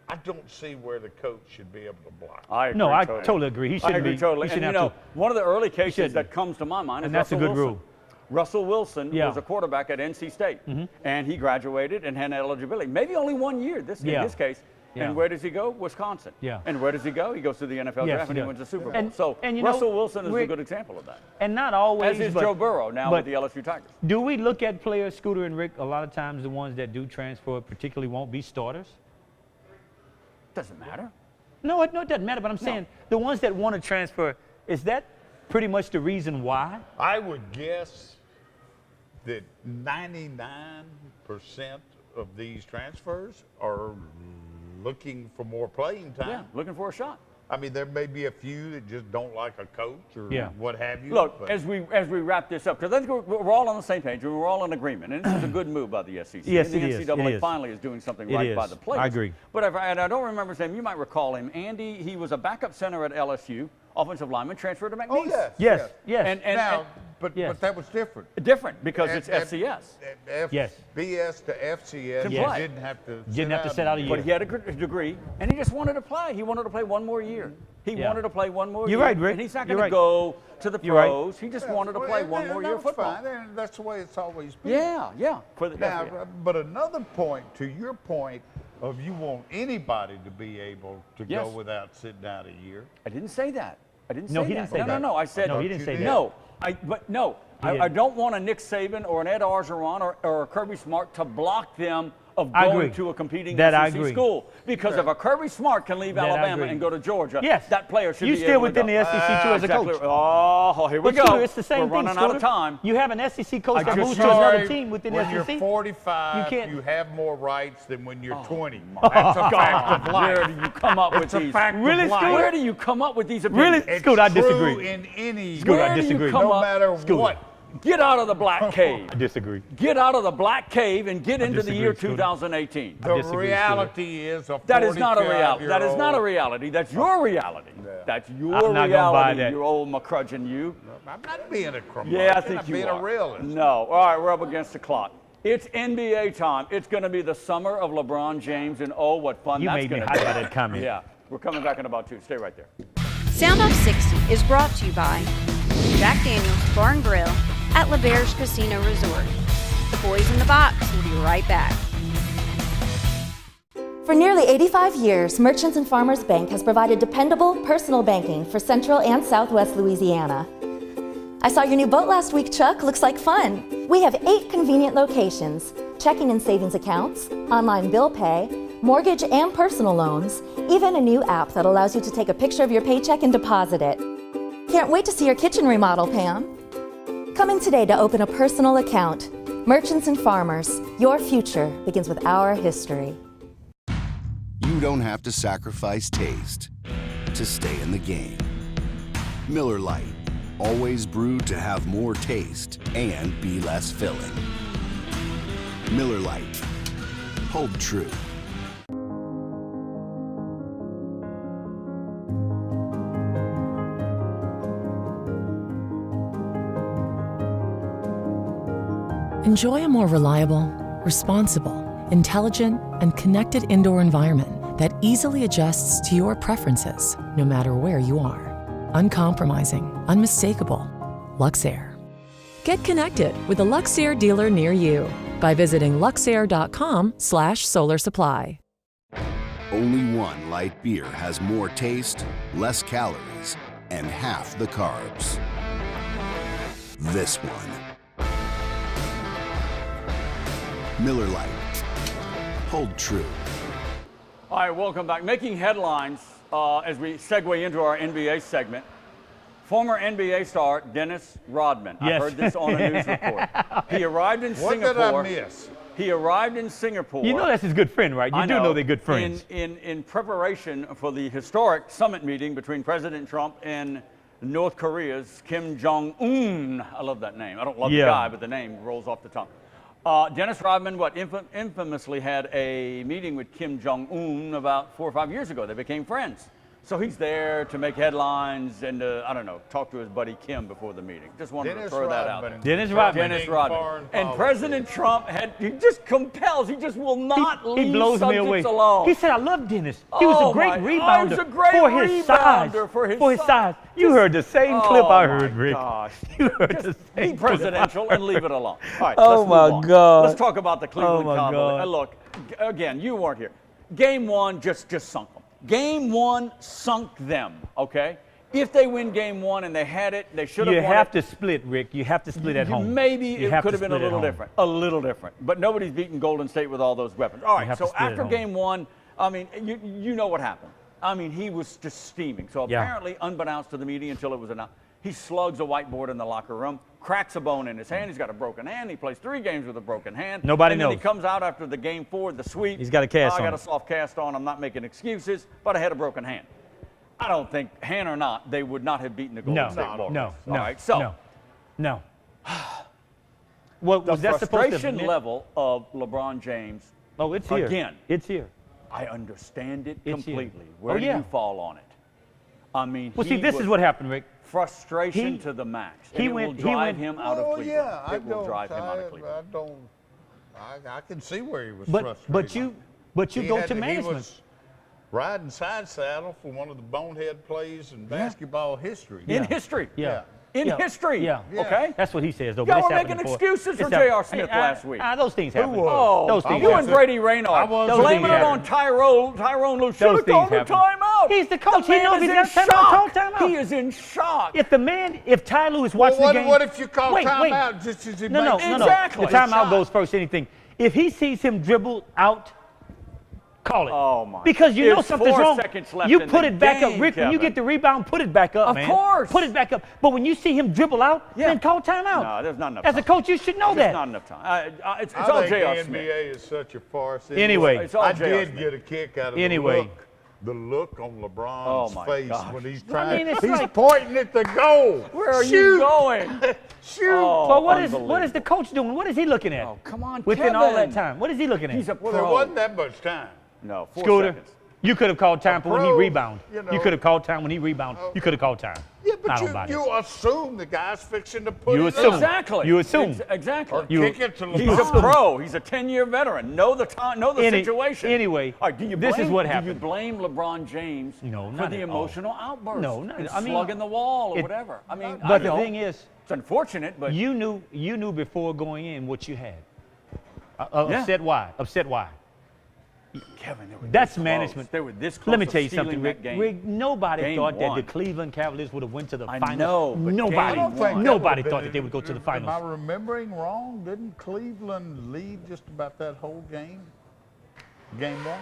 I don't see where the coach should be able to block. I agree. No, I totally agree. He shouldn't I agree be. totally. He And shouldn't you know, have to. one of the early cases shouldn't. that comes to my mind is And that's a Russell good Wilson. rule. Russell Wilson Yeah. was a quarterback at NC State, and he graduated and had eligibility. Maybe only 1 year in this case. Yeah. And where does he go? Wisconsin. Yeah. And where does he go? He goes to the NFL Yes, draft and he he does. wins the Super Bowl. And- so and you know, Russell Wilson is a Rick- good example of that. And not always. As is but- Joe Burrow now but with the LSU Tigers. Do we look at players, Scooter and Rick, a lot of times the ones that do transfer particularly won't be starters? Doesn't matter. No, it doesn't matter, but I'm saying the ones that want to transfer, is that pretty much the reason why? I would guess that 99% of these transfers are looking for more playing time. Yeah, looking for a shot. I mean, there may be a few that just don't like a coach or what have you. Look, but as we wrap this up, because I think we're all on the same page and we're all in agreement, and this is a good move by the SEC. Yes, and the it is. NCAA It is. finally is doing something It right by is. the players. I agree. But and I don't remember his name. You might recall him. Andy. He was a backup center at LSU, offensive lineman, transferred to McNeese. oh yes, Yes. And now, but that was different. different because it's FCS. Yes. BS to FCS. To You play. didn't have to. Didn't have to sit out a year. But he had a degree, and he just wanted to play. He wanted to play one more year. He Yeah. wanted to play one more You're year. right, Rick. And he's not You're going to right. go to the You're right. pros. He just wanted to play one more year of football. Fine. And that's the way it's always been. Yeah. For the Now, yeah. but another point to your point of you want anybody to be able to Yes. go without sitting out a year. I didn't say that. I didn't No, say he that. didn't say no, that. No, I said No, he didn't say that. No, I didn't. I don't want a Nick Saban or an Ed Orgeron or a Kirby Smart to block them of I going agree. to a competing That I SEC agree. school. Because if a Kirby Smart can leave That I Alabama agree. and go to Georgia, Yes. that player should You be still able within to the go. SEC too as a Exactly. coach. Oh, here we But go. Scooter, it's the same We're thing, running out of Scooter. time. You have an SEC coach I that just moves to sorry. another team within when SEC. you're 45, You can't- you have more rights than when you're 20. my That's a fact of life. Where do you come up with It's a these? fact of Really, life. Scooter? Where do you come up with these opinions? Really? Scooter, I It's disagree. true in any Scooter, I Where do you disagree. come no up- matter Scooter. what. Get out of the black cave. I disagree. Get out of the black cave and get into the disagree, year Scooter. 2018. The disagree, reality is a 45-year-old. That is not a reality. That is not a reality. That's your reality. That's your I'm not reality, gonna buy that. you old McCrudgeon, you. I'm not being a curmudgeon. Yeah, I think I'm you being are. a realist. No. All right, we're up against the clock. It's NBA time. It's going to be the summer of LeBron James, and oh, what fun You that's made me going hot to by be. that comment. Yeah, we're coming back in about 2. Stay right there. Soundoff60 is brought to you by Jack Daniels Bar and Grill at LeBear's Casino Resort. The boys in the box will be right back. For nearly 85 years, Merchants and Farmers Bank has provided dependable personal banking for Central and Southwest Louisiana. I saw your new boat last week, Chuck. Looks like fun. We have 8 convenient locations, checking and savings accounts, online bill pay, mortgage and personal loans, even a new app that allows you to take a picture of your paycheck and deposit it. Can't wait to see your kitchen remodel, Pam. Come in today to open a personal account. Merchants and Farmers, your future begins with our history. You don't have to sacrifice taste to stay in the game. Miller Lite, always brewed to have more taste and be less filling. Miller Lite. Hold true. Enjoy a more reliable, responsible, intelligent, and connected indoor environment that easily adjusts to your preferences, no matter where you are. Uncompromising, unmistakable. Luxair. Get connected with a Luxair dealer near you by visiting luxair.com/solar supply. Only one light beer has more taste, less calories, and half the carbs. This one. Miller Lite. Hold true. All right, welcome back. Making headlines as we segue into our NBA segment. Former NBA star Dennis Rodman. Yes. I heard this on a news report. He arrived in Singapore. What did I miss? He arrived in Singapore. You know that's his good friend, right? You do know they're good friends. In preparation for the historic summit meeting between President Trump and North Korea's Kim Jong-un. I love that name. I don't love the guy, but the name rolls off the tongue. Dennis Rodman, infamously had a meeting with Kim Jong-un about 4 or 5 years ago. They became friends. So he's there to make headlines and, I don't know, talk to his buddy Kim before the meeting. Just wanted to throw that out there. Dennis Rodman. Dennis Rodman. And President Trump, he just compels, he just will not leave he blows me away. Alone. He said, I love Dennis. He was a great rebounder, he was a great for his size. For his size. You heard the same clip I heard, Rick. Gosh. You heard the same Be presidential and leave it alone. All right, oh, let's my move on. God. Let's talk about the Cleveland Cavaliers. God. Look, again, you weren't here. Game one just sunk them. Game one sunk them, okay? If they win game one and they had it, they should have won it. You have to split, Rick. You have to split at home. Maybe it could have been a little different. A little different. But nobody's beaten Golden State with all those weapons. All right, so after game one, I mean, you know what happened. I mean, he was just steaming. So apparently, unbeknownst to the media until it was announced, he slugs a whiteboard in the locker room, cracks a bone in his hand. He's got a broken hand. He plays 3 games with a broken hand. Nobody knows. And then he comes out after the game 4, the sweep. He's got a cast on. I got a soft cast on. I'm not making excuses, but I had a broken hand. I don't think, hand or not, they would not have beaten the Golden State Warriors. No. All right, so. No. Well, the was that frustration level of LeBron James. Oh, it's here. Again. It's here. I understand it It's completely. here. Where do you fall on it? I mean, well, see, this is what happened, Rick. Frustration to the max. And it will drive him out of Cleveland. Yeah, it will drive him out of Cleveland. I can see where he was But frustrated. you go to management. He was riding side saddle for one of the bonehead plays in basketball history. In history. Yeah. In history. Yeah. Okay? That's what he says, though. Y'all were making excuses for J.R. Smith last week. Those things happen. Oh, those things you and Brady Raynard blaming it on Tyrone Lue. Should have called the timeout. He's the coach. He knows he's got timeout. He is in shock. If Ty Lue is watching the game. What if you call timeout just as he No. Exactly. The timeout goes first. Anything. If he sees him dribble out, call it. Oh, my. Because you know something's wrong. 4 seconds left You in put the it back game, up. Rick, Kevin. when you get the rebound, put it back up, man. Of course. Put it back up. But when you see him dribble out, then call timeout. No, there's not enough As time. a coach, you should know that. There's not enough time. It's I all think J.R. the Smith. NBA is such a farce. Anyway. It's all I J.R. did Smith. get a kick out of the look on LeBron's face when he's trying. it's he's like, pointing at the goal. Where are you going? Shoot. Oh, but what is the coach doing? What is he looking at? Oh, come on, Within all that Kevin. time, what is he looking at? He's a Well, there pro. wasn't that much time. No, 4 Scooter, seconds. you could have called time for when he pro, rebound. you know. You could have called time when he rebound. You could have called time. Yeah, I don't but buy you assume the guy's fixing to put You it assume. up. Exactly. You assume. Exactly. Or kick it to LeBron. He's a pro. He's a 10-year veteran. Know the time. Know the situation. Anyway, all right, do you this blame, is what Do happened. you blame LeBron James No, for not the at all. emotional outburst? No, and I mean, slugging the wall or whatever. I mean, but the thing is, it's unfortunate, but you knew before going in what you had. Upset why? Upset why? Kevin, they were That's this close. management. They were this close. Let me to tell you stealing something, that Rick. game. Rick, nobody Game thought that one. the Cleveland Cavaliers would have went to the I finals. know, but Nobody. game one. Nobody thought that they would go to the Am finals. I remembering wrong? Didn't Cleveland lead just about that whole game? Game one?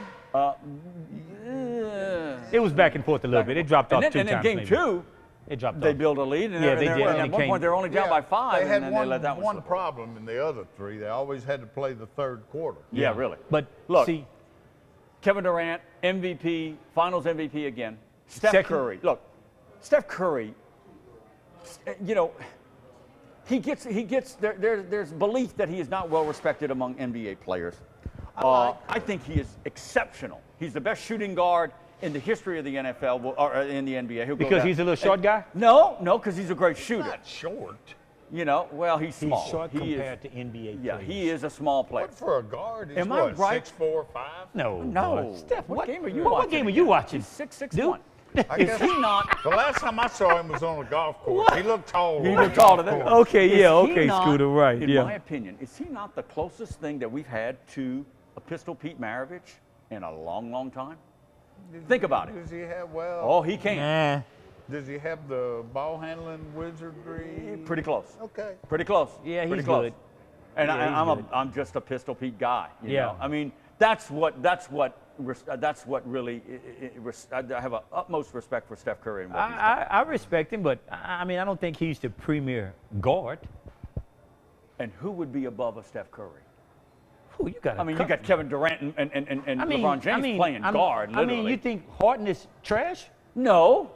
It was back and forth a little bit. It dropped off and two then, times. and then maybe. game 2, It dropped they off. built a lead, and, Yeah, they did, and and at it one came- point they were only down by 5, They had and then they let that one slip. problem in the other 3. They always had to play the third quarter. Yeah, really. But Look, see, Kevin Durant, MVP, Finals MVP again. Steph Second. Curry. Look, Steph Curry you know, there's belief that he is not well respected among NBA players. I think he is exceptional. He's the best shooting guard in the history of the NFL or in the NBA. Because he's a little short guy? No, because he's a great shooter. Not short. You know, well, he's small. He's short compared to NBA Yeah, players. he is a small player. But for a guard, he's Am I right? 6'4", 5"? No. No. Steph, What game are you what watching game are again? you watching? He's 6'1". Dude. I guess Is he not? The last time I saw him was on a golf course. He looked tall. He looked taller than Okay, Is yeah, he okay, not, Scooter, right, in yeah. my opinion, is he not the closest thing that we've had to a Pistol Pete Maravich in a long, long time? Think about it. Does he have, well... Oh, he can. Does he have the ball handling wizardry? Pretty close. Okay. Pretty close. Yeah, he's Pretty close. good. And Yeah, he's good. I'm just a Pistol Pete guy. You Yeah. know? I mean, that's what really. I have an utmost respect for Steph Curry and what he's done. I respect him, but I mean, I don't think he's the premier guard. And who would be above a Steph Curry? Who you got? I mean, you got Kevin Durant and LeBron James playing guard. I mean, you think Harden is trash? No,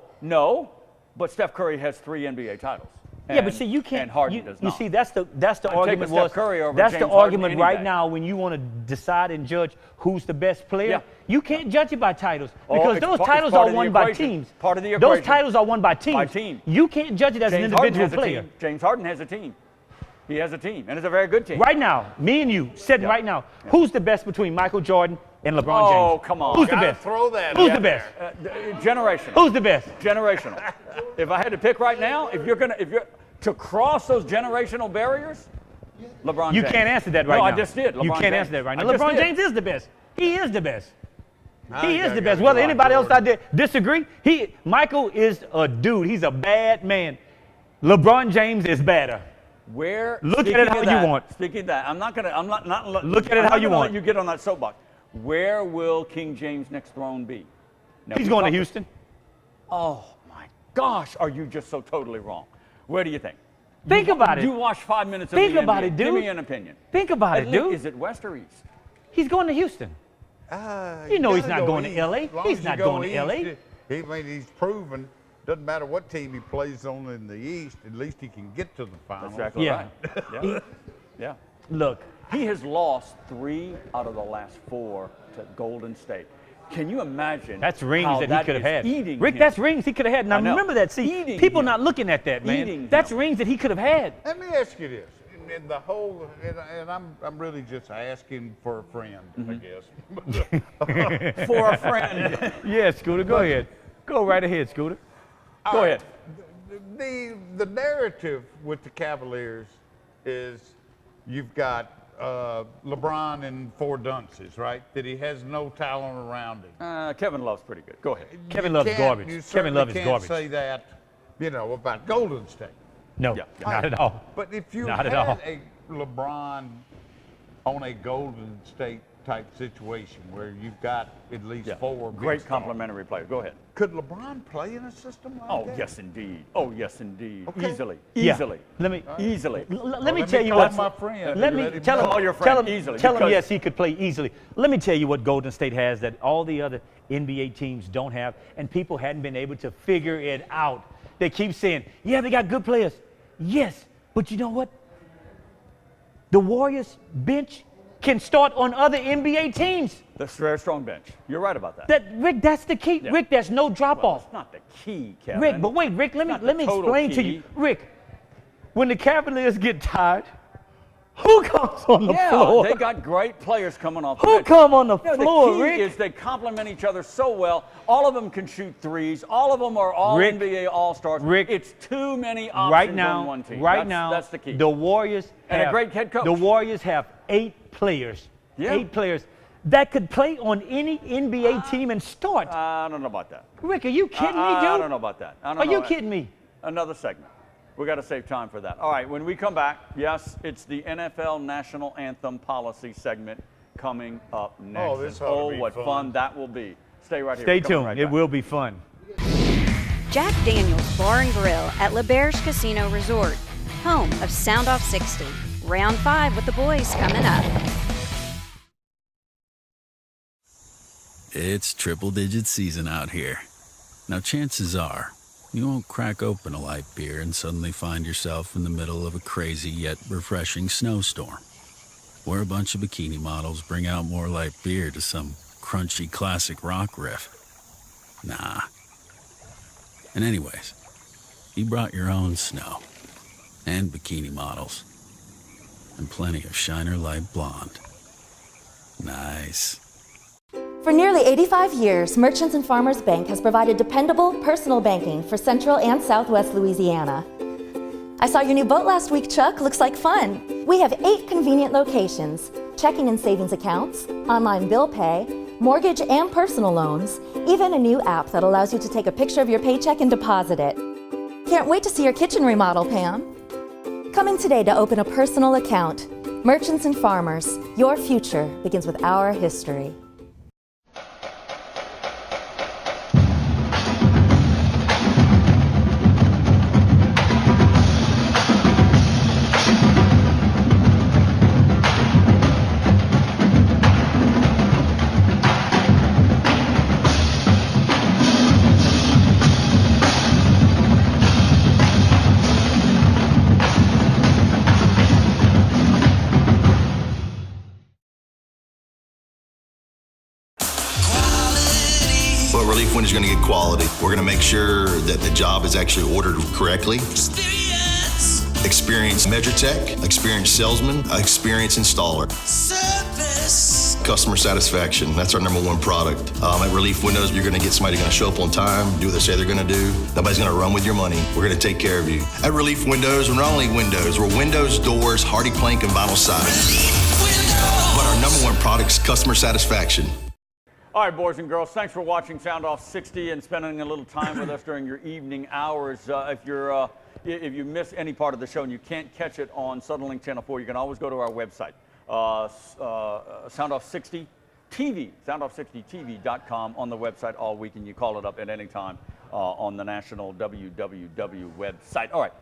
but Steph Curry has 3 NBA titles. Yeah, but see, you can't. And Harden you, does you not. see, that's the I'm argument. taking Steph Curry over That's James the Harden argument any right day. now when you want to decide and judge who's the best player. Yeah. You can't judge it by titles Oh, because it's those part titles of are the won by equation. teams. Part of the Those equation. titles are won by teams. By team. You can't judge it as James an Harden individual has a player. team. James Harden has a team. He has a team, and it's a very good team. Right now, me and you sitting right now, who's the best between Michael Jordan and LeBron James? Oh, come on. Who's the Gotta best? throw that Who's in the best? Generational. Who's the best? Generational. If I had to pick right now, if you're to cross those generational barriers, LeBron You James. can't answer that right no, now. I just did. You LeBron can't James. answer that right now. I just LeBron did. James is the best. He is the best. He is gotta the best. go Whether like anybody else Jordan. out there disagree, Michael is a dude. He's a bad man. LeBron James is better. Look at it how you want. Speaking of that, I'm not Look at it how you want. Let you get on that soapbox. Where will King James' next throne be? Now, He's we going to talked- Houston. Oh my gosh, are you just so totally wrong? Where do you think? Think about it. You watch 5 minutes of Think the about NBA. it, dude. Give me an opinion. Think about it, dude. Is it West or East? He's going to Houston. You know he's not going to LA. As long He's as not you go going to LA. east, he's proven, doesn't matter what team he plays on in the East, at least he can get to the finals. That's exactly Yeah. right. Yeah. Yeah. Look, He has lost 3 out of the last 4 to Golden State. Can you imagine? that's rings how that he could have is had. Eating Rick, him? that's rings he could have had. Now I know. remember that. See, Eating people him. not looking at that, man. Eating That's him. rings that he could have had. Let me ask you this. In the whole, and I'm really just asking for a friend, I guess. For a friend. Yeah, Scooter, go ahead. Go right ahead, Scooter. Go ahead. The narrative with the Cavaliers is you've got LeBron and 4 dunces, right? That he has no talent around him. Kevin Love's pretty good. Go ahead. Kevin You Love's can't- garbage. You Kevin Love is certainly garbage. can't say that, about Golden State. No, not at all. But if you Not had at all. a LeBron on a Golden State type situation where you've got at least 4 big Great stars, complimentary player. Go ahead. could LeBron play in a system like Oh, that? yes, indeed. Oh, yes, indeed. Okay. Easily. Yeah. Easily. Let me Easily. let me let tell me you call what. my friend. Let Let me him tell him. call your tell friend him, easily, Tell him because- yes, he could play easily. Let me tell you what Golden State has that all the other NBA teams don't have, and people hadn't been able to figure it out. They keep saying, "Yeah, they got good players." Yes, but you know what? The Warriors bench can start on other NBA teams. That's a very strong bench. You're right about that. Rick, that's the key. Yeah. Rick, there's no drop Well, off. it's not the key, Kevin. Rick, but wait, Rick, let Not me the total explain to key. you. Rick, when the Cavaliers get tired, who comes on the floor? they got great players coming off the Who bench. come on the You know, floor, the key Rick? is they complement each other so well. All of them can shoot threes. All of them are all Rick, NBA All-Stars. Rick, it's too many options right now, on one team. Right now, that's the key. the Warriors And a have, great head coach. The Warriors have 8 players. Yeah. 8 players that could play on any NBA team and start. I don't know about that. Rick, are you kidding me, dude? I don't know about that. I don't Are know. you kidding me? Another segment. We got to save time for that. All right, when we come back, yes, it's the NFL National Anthem Policy segment coming up next. Oh, this ought to be what fun. fun that will be. Stay right here. Stay We're coming tuned. right It back. will be fun. Jack Daniel's Bar and Grill at LeBear's Casino Resort, home of Soundoff60. Round 5 with the boys coming up. It's triple digit season out here. Now chances are You won't crack open a light beer and suddenly find yourself in the middle of a crazy yet refreshing snowstorm, where a bunch of bikini models bring out more light beer to some crunchy classic rock riff. Nah. And anyways, you brought your own snow, and bikini models, and plenty of Shiner Light Blonde. Nice. For nearly 85 years, Merchants and Farmers Bank has provided dependable personal banking for Central and Southwest Louisiana. I saw your new boat last week, Chuck. Looks like fun. We have 8 convenient locations, checking and savings accounts, online bill pay, mortgage and personal loans, even a new app that allows you to take a picture of your paycheck and deposit it. Can't wait to see your kitchen remodel, Pam. Come in today to open a personal account. Merchants and Farmers, your future begins with our history. But Relief Windows is going to get quality. We're going to make sure that the job is actually ordered correctly. Experienced measure tech, experienced salesman, experienced installer. Service. Customer satisfaction, that's our #1 product. At Relief Windows, you're going to get somebody going to show up on time, do what they say they're going to do. Nobody's going to run with your money. We're going to take care of you. At Relief Windows, we're not only windows, we're windows, doors, hardy plank, and vinyl siding. But our #1 product is customer satisfaction. All right, boys and girls, thanks for watching Soundoff60 and spending a little time with us during your evening hours. If you miss any part of the show and you can't catch it on Southern Channel 4, you can always go to our website, Soundoff60 TV, Soundoff60TV.com on the website all week, and you call it up at any time on the national www website. All right.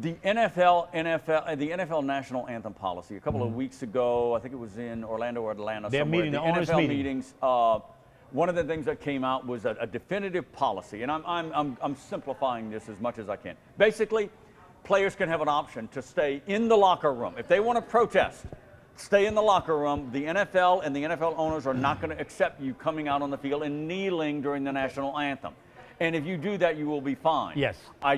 The NFL national anthem policy. A couple of weeks ago, I think it was in Orlando or Atlanta. They're somewhere. meeting, the the owners' NFL meeting. meetings. One of the things that came out was a definitive policy, and I'm simplifying this as much as I can. Basically, players can have an option to stay in the locker room if they want to protest. Stay in the locker room. The NFL and the NFL owners are not going to accept you coming out on the field and kneeling during the national anthem. And if you do that, you will be fined. Yes. I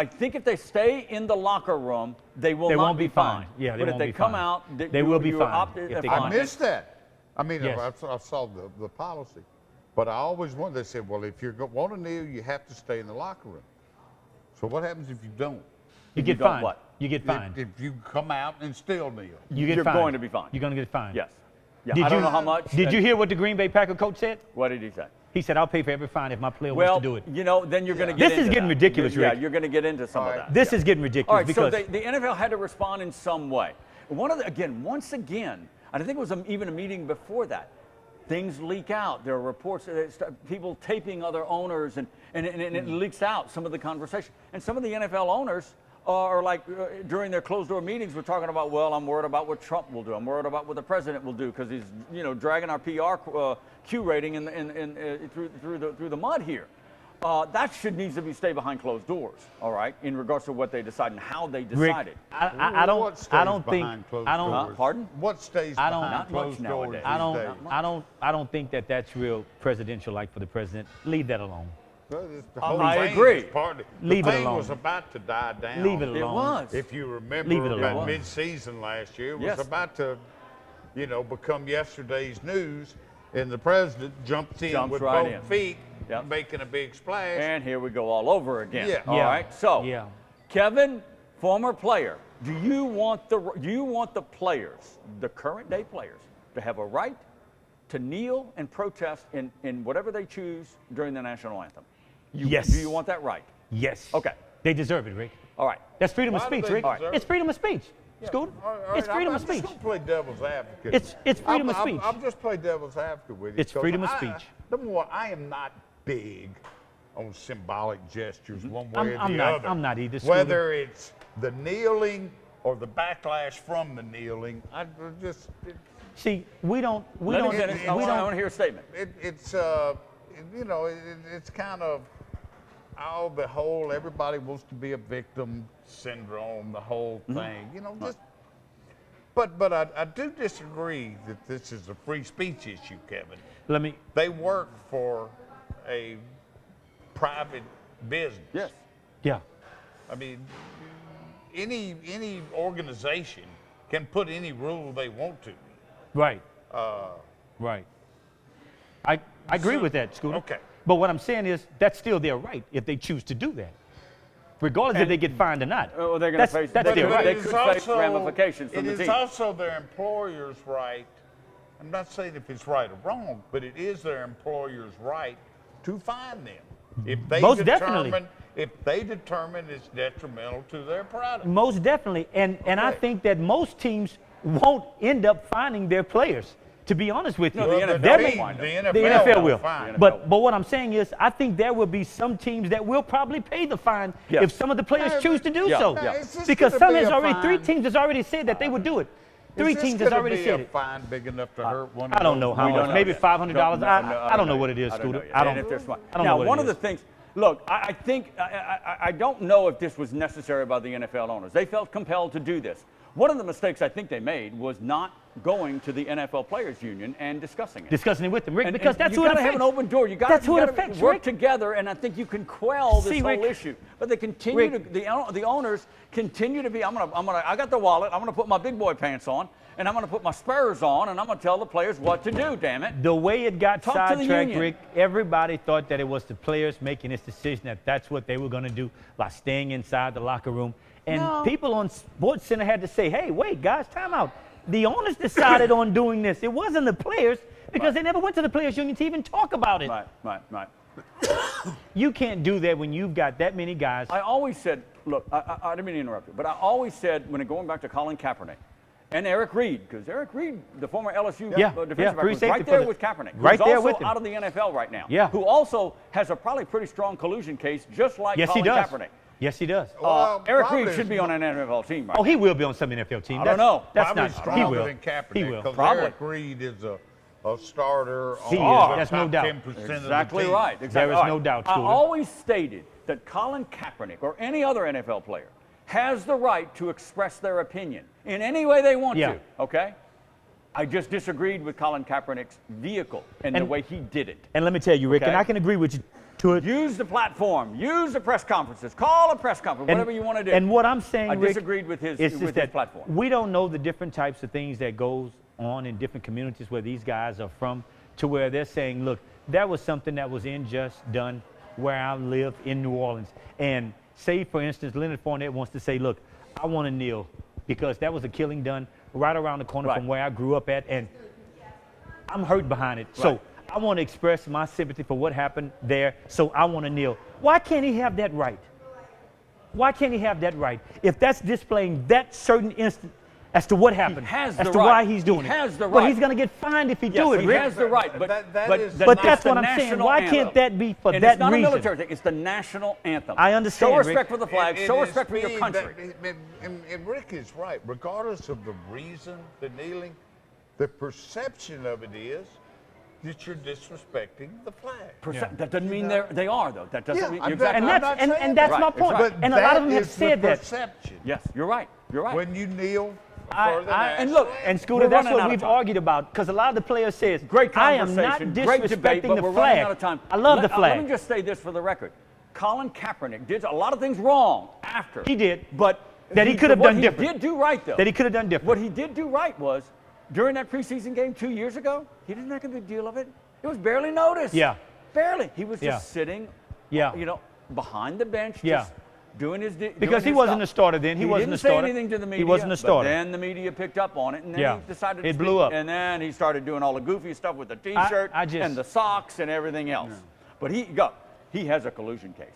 think if they stay in the locker room, they won't be fined. Yeah, but if they come out, they will be fined. I missed that. I mean, Yes. I saw the policy, but I always wanted. They said, well, if you want to kneel, you have to stay in the locker room. So what happens if you don't? You get fined. What? You get fined. If you come out and still kneel, You're going to be fined. You're going to get fined. Yes. Yeah. I don't know how much. Did you hear what the Green Bay Packer coach said? What did he say? He said, I'll pay for every fine if my player wants to do it. You know, then you're going to get This into is getting that. ridiculous, Rick. Yeah, you're going to get into some of that. This is getting ridiculous. All right, because so the NFL had to respond in some way. Once again, and I think it was even a meeting before that, things leak out. There are reports that people taping other owners, and it leaks out some of the conversation. And some of the NFL owners are like, during their closed-door meetings, we're talking about, well, I'm worried about what Trump will do. I'm worried about what the president will do because he's, dragging our PR Q rating through the mud here. That needs to stay behind closed doors, all right, in regards to what they decide and how they decide it. I don't think. Pardon? What stays behind closed doors? I don't think that's real presidential like for the president. Leave that alone. I agree. Leave it alone. The thing was about to die down. Leave it alone. It was. If you remember, alone. mid-season last year, it was about to, become yesterday's news, and the president jumps with both feet, making a big splash. And here we go all over again. Yeah. All right. So, Kevin, former player, do you want the players, the current day players, to have a right to kneel and protest in whatever they choose during the national anthem? Yes. Do you want that right? Yes. Okay. They deserve it, Rick. All right. That's freedom of speech, Rick. It's freedom of speech. Scooter, it's freedom of speech. I'm just going to play devil's advocate. It's freedom of speech. I'll just play devil's advocate with you. It's freedom of speech. Number one, I am not big on symbolic gestures one way or the other. I'm not either, Scooter. Whether it's the kneeling or the backlash from the kneeling, I just... See, we don't. I want to hear a statement. It's kind of... the whole everybody wants to be a victim syndrome, the whole thing, you know, just. But I do disagree that this is a free speech issue, Kevin. They work for a private business. Yes. Yeah. I mean, any organization can put any rule they want to. Right. Right. I agree with that, Scooter. Okay. But what I'm saying is that's still their right if they choose to do that, regardless if they get fined or not. Well, they're going to face. That's their right. They could face ramifications from the team. It is also their employer's right. I'm not saying if it's right or wrong, but it is their employer's right to fine them if they Most determine definitely. if they determine it's detrimental to their product. Most definitely. And I think that most teams won't end up fining their players. To be honest with you, No, the NFL There will may- find The them. NFL, the NFL will. fine. But what I'm saying is, I think there will be some teams that will probably pay the fine Yeah. if some of the players choose to do so. Yeah. It's just Because gonna some be has a already, 3 fine. teams has already said that they would do it. 3 teams has already said a it. fine big enough to hurt one. I don't know how We don't much. know Maybe yet. $500. I I don't know what it is, I don't know Scooter. yet. I don't. And if they're smart. I don't Now, know what one it of the is. things. Look, I think I don't know if this was necessary by the NFL owners. They felt compelled to do this. One of the mistakes I think they made was not going to the NFL Players Union and discussing it. Discussing it with them, Rick, And- because and that's you who it gotta affects. have an open door. You got That's who it to affects, work Rick. together, and I think you can quell this See, whole Rick. issue. But they continue Rick. to the owners continue to be. I got the wallet. I'm gonna put my big boy pants on, and I'm gonna put my Spurs on, and I'm gonna tell the players what to do. Damn it! The way it got Talk to the sidetracked, union. Rick, everybody thought that it was the players making this decision, that that's what they were going to do by staying inside the locker room. And No. people on Sports Center had to say, hey, wait, guys, time out. The owners decided on doing this. It wasn't the players because they never went to the players union to even talk about it. Right. You can't do that when you've got that many guys. I always said, look, I didn't mean to interrupt you, but I always said when going back to Colin Kaepernick and Eric Reed, because Eric Reed, the former LSU defensive back, free was safety right for there the- with Kaepernick, right who's there also with him. out of the NFL right now, Yeah. who also has a probably pretty strong collusion case, just like Yes, Colin he does. Kaepernick. Yes, he does. Eric probably Reed should be on an NFL team right Oh, now. he will be on some NFL team. I don't know. That's Probably not. stronger He will. than Kaepernick. He will. 'cause Probably. Eric Reed is a starter He on is. the That's top no doubt. 10% Exactly of the team. right. Exactly. There is All no right. doubt, I Scooter. always stated that Colin Kaepernick or any other NFL player has the right to express their opinion in any way they want Yeah. to. Okay. I just disagreed with Colin Kaepernick's vehicle and the way he did it. And let me tell you, Rick, and Okay. I can agree with you to it. Use the platform. Use the press conferences. Call a press conference. Whatever you want to do. And what I'm saying, I Rick, disagreed with his is with just his that platform. we don't know the different types of things that goes on in different communities where these guys are from, to where they're saying, look, that was something that was unjust done where I live in New Orleans. And say, for instance, Leonard Fournette wants to say, look, I want to kneel because that was a killing done right around the corner from where I grew up at, and I'm hurt behind it. So I want to express my sympathy for what happened there, so I want to kneel. Why can't he have that right? Why can't he have that right? If that's displaying that certain instant as to what happened, has as the to right. why he's doing He it. has the Well, right. he's going to get fined if he Yes, do it, he Rick. has the right, but that's what I'm saying. Why can't that be for and that it's not reason? a military thing. It's the national anthem. I understand, Show Rick. respect for the flag. It Show is respect for your being country. and Rick is right. Regardless of the reason, the kneeling, the perception of it is that you're disrespecting the flag. That doesn't mean they are, though. That doesn't mean I'm you're not- exactly I'm right. not saying And that's that. my Right, point. that's right. And a lot of them have is said the that. perception. Yes, you're right. You're right. When you kneel for the and national look, And Scooter, we're that's running out what of we've time. argued about, because a lot of the players says, Great I am not conversation, great debate, disrespecting but the we're flag. running out of time. I love the flag. Let me just say this for the record. Colin Kaepernick did a lot of things wrong after. He did. But That he could have done different. What he did do right, though. That he could have done different. What he did do right was, during that preseason game 2 years ago, he didn't make a big deal of it. It was barely noticed. Yeah. Barely. He was just Yeah. sitting, Yeah. behind the bench, Yeah. just doing his Because he wasn't a starter then. He wasn't didn't a starter. say anything to the He media. wasn't a starter. But then the media picked up on it, and then Yeah. he decided to It speak. blew up. And then he started doing all the goofy stuff with the T-shirt and the socks and everything else. But he has a collusion case.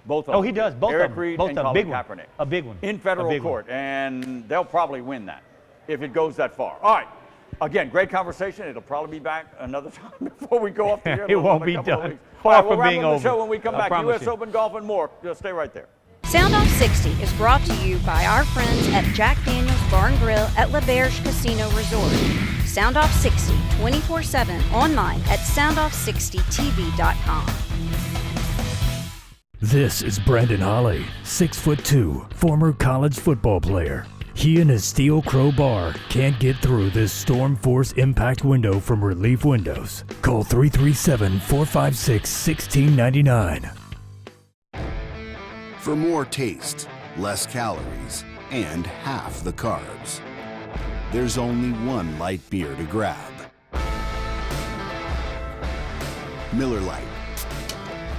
Both of them. Oh, he does. Both Eric of them. Reed Both and of them. Colin Big one. Kaepernick. A big one. In A federal big one. court, and they'll probably win that if it goes that far. All right. Again, great conversation. It'll probably be back another time before we go off the air. It won't Another be couple of done. weeks. Far All right, we'll from wrap being up the over. show when we come I back. promise U.S. you. Open golf and more. Just stay right there. Soundoff60 is brought to you by our friends at Jack Daniel's Bar and Grill at La Berge Casino Resort. Soundoff60 24/7 online at soundoff60tv.com. This is Brandon Holly, 6'2", former college football player. He and his steel crowbar can't get through this storm force impact window from Relief Windows. Call 337-456-1699. For more taste, less calories, and half the carbs, there's only one light beer to grab. Miller Lite.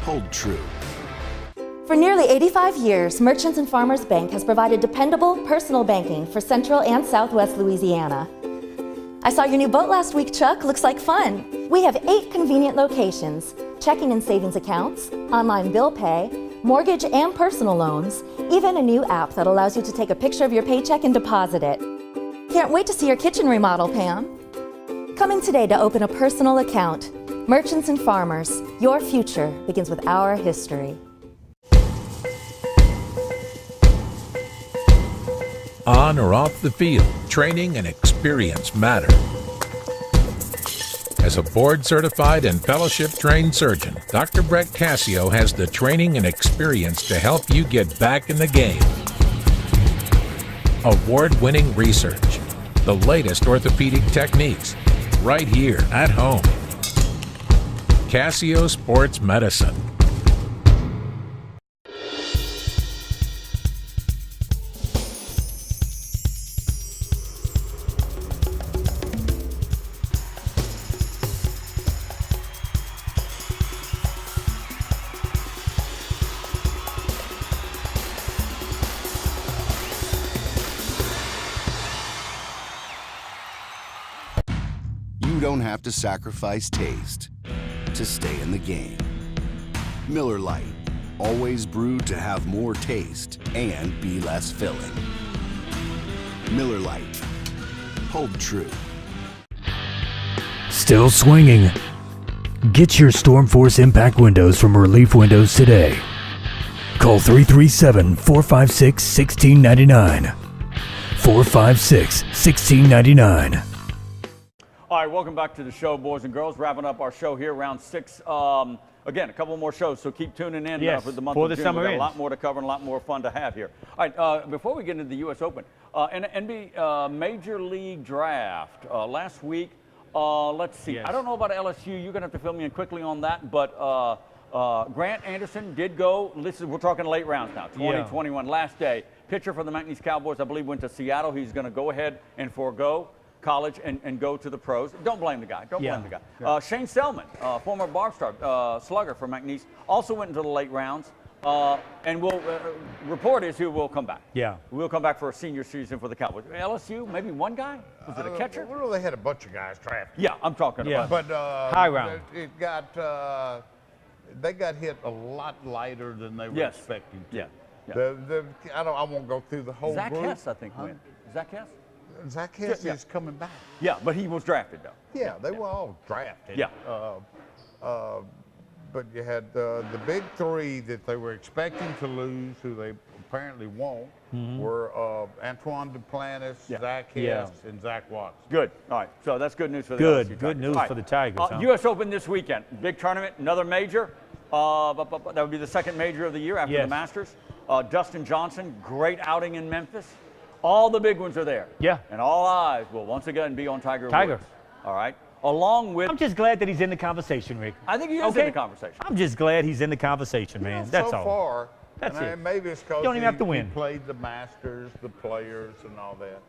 Hold true. For nearly 85 years, Merchants and Farmers Bank has provided dependable personal banking for Central and Southwest Louisiana. I saw your new boat last week, Chuck. Looks like fun. We have 8 convenient locations, checking and savings accounts, online bill pay, mortgage and personal loans, even a new app that allows you to take a picture of your paycheck and deposit it. Can't wait to see your kitchen remodel, Pam. Come in today to open a personal account. Merchants and Farmers, your future begins with our history. On or off the field, training and experience matter. As a board-certified and fellowship-trained surgeon, Dr. Brett Cassio has the training and experience to help you get back in the game. Award-winning research, the latest orthopedic techniques, right here at home. Cassio Sports Medicine. You don't have to sacrifice taste to stay in the game. Miller Lite, always brewed to have more taste and be less filling. Miller Lite, hold true. Still swinging. Get your storm force impact windows from Relief Windows today. Call 337-456-1699. 456-1699. All right, welcome back to the show, boys and girls. Wrapping up our show here, round 6. Again, a couple more shows, so keep tuning in for the month of June. We've got a lot more to cover and a lot more fun to have here. All right, before we get into the U.S. Open, NBA Major League Draft last week. Let's see. Yes. I don't know about LSU. You're going to have to fill me in quickly on that, but Grant Anderson did go. Listen, we're talking late rounds now, 2021, last day. Pitcher for the McNeese Cowboys, I believe, went to Seattle. He's going to go ahead and forego college and go to the pros. Don't blame the guy. Don't blame the guy. Yeah. Shane Selman, former bar star, slugger for McNeese, also went into the late rounds. And we'll report is who will come back. Yeah. We'll come back for a senior season for the Cowboys. LSU, maybe one guy? Was it a catcher? Well, they had a bunch of guys drafted. Yeah, I'm talking about. But high round. It got they got hit a lot lighter than they were expecting to. Yeah. I won't go through the whole Zach group. Hess, I think, went. Zach Hess? Zach Hess is coming back. Yeah, but he was drafted, though. Yeah, they were all drafted. Yeah. But you had the big 3 that they were expecting to lose, who they apparently won't, were Antoine Duplantis, Zach Hess, and Zach Watson. Good. All right. So that's good news for the LSU Good news for the Tigers. U.S. Open this weekend. Big tournament, another major. That would be the second major of the year after the Masters. Dustin Johnson, great outing in Memphis. All the big ones are there. Yeah. And all eyes will once again be on Tiger Woods. All right. Along with. I'm just glad that he's in the conversation, Rick. I think he is in the conversation. I'm just glad he's in the conversation, man. That's all. So far. That's it. Maybe it's because you don't even have to win. He played the Masters, the Players, and all that.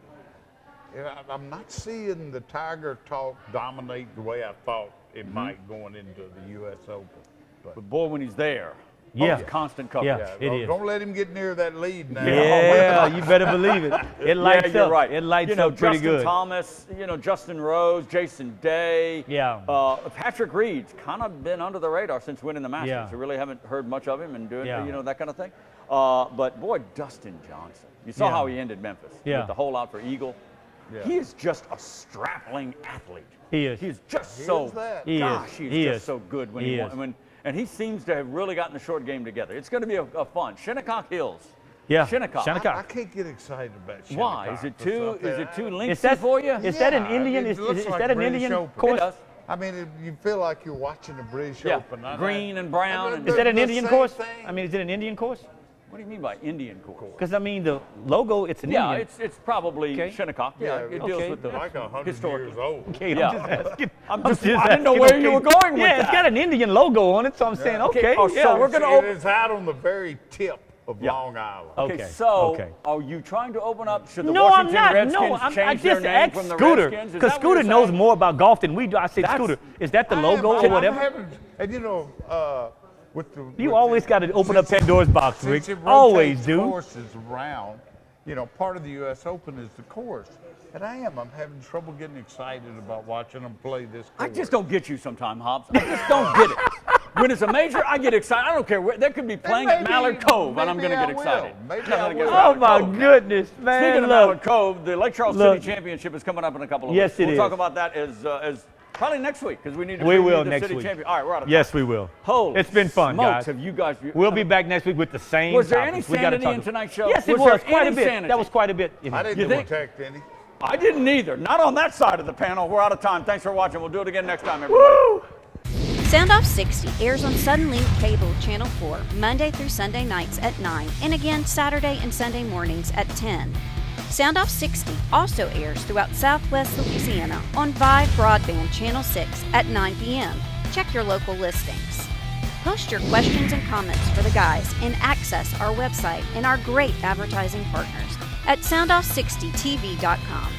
I'm not seeing the Tiger talk dominate the way I thought it might going into the U.S. Open. But boy, when he's there. Yeah. Constant coverage. Yeah, it is. Don't let him get near that lead now. Yeah, you better believe it. It lights you're up. Right. It lights up pretty Justin good. Thomas, Justin Rose, Jason Day. Yeah. Patrick Reed's kind of been under the radar since winning the Masters. Yeah. We really haven't heard much of him and doing, that kind of thing. But boy, Dustin Johnson. You saw how he ended Memphis with the hole out for Eagle. Yeah. He is just a strapling athlete. He is. He's just so. He is just so good when he won. And he seems to have really gotten the short game together. It's going to be a fun. Shinnecock Hills. Yeah. Shinnecock. I can't get excited about Shinnecock. Why? Is it too lengthy for you? Is that an Indian? Is that an Indian course? I mean, you feel like you're watching the British Open. Green and brown. Is that an the Indian same course? thing. I mean, is it an Indian course? What do you mean by Indian course? Because, I mean, the logo, it's an Yeah, Indian. it's probably Okay. Shinnecock. Yeah, it deals with the like 100 historic. years old. Okay, Yeah. I'm just asking. I didn't know where you were going with yeah, that. it's got an Indian logo on it, so I'm saying, okay. Oh, yeah. so we're going to It open. is out on the very tip of Long Island. Okay. So okay. are you trying to open up? Should the No, I'm Washington not. Redskins No, I change their just name asked from the Scooter. Redskins? Is Because that what Scooter you're knows saying? more about golf than we do. I said, That's- Scooter, is that the I am- logo I'm or whatever? having- and you know, with the You with always the- got to open up since it- Pandora's box, Rick. since it Always rotates do. courses around, you know, part of the U.S. Open is the course. And I'm having trouble getting excited about watching them play this course. I just don't get you sometime, Hobbs. I just don't get it. When it's a major, I get excited. I don't care where. They could be playing at maybe- Mallard Cove, and I'm going to maybe get I will. excited. Maybe Nothing I against will. Oh, Mallard my Cove. goodness, man. Speaking of look. Mallard Cove, the Lake Charles Look. City Championship is coming up in a couple of Yes, weeks. it We'll is. talk about that as probably next week because we need to We preview will the next city week. champion. All right, we're out of Yes, time. we will. Holy It's been fun, smokes, guys. Have you guys? We'll be back next week with the same Was there any topics. We gotta sanity talk in tonight's show? Yes, it Was there was. Quite a any bit. sanity? That was quite a bit. I didn't You think? detect any. I didn't either. Not on that side of the panel. We're out of time. Thanks for watching. We'll do it again next time, everybody. Woo! Soundoff60 airs on Suddenlink Cable Channel 4 Monday through Sunday nights at 9 and again Saturday and Sunday mornings at 10. Soundoff60 also airs throughout Southwest Louisiana on Vive Broadband Channel 6 at 9 p.m. Check your local listings. Post your questions and comments for the guys and access our website and our great advertising partners at soundoff60tv.com.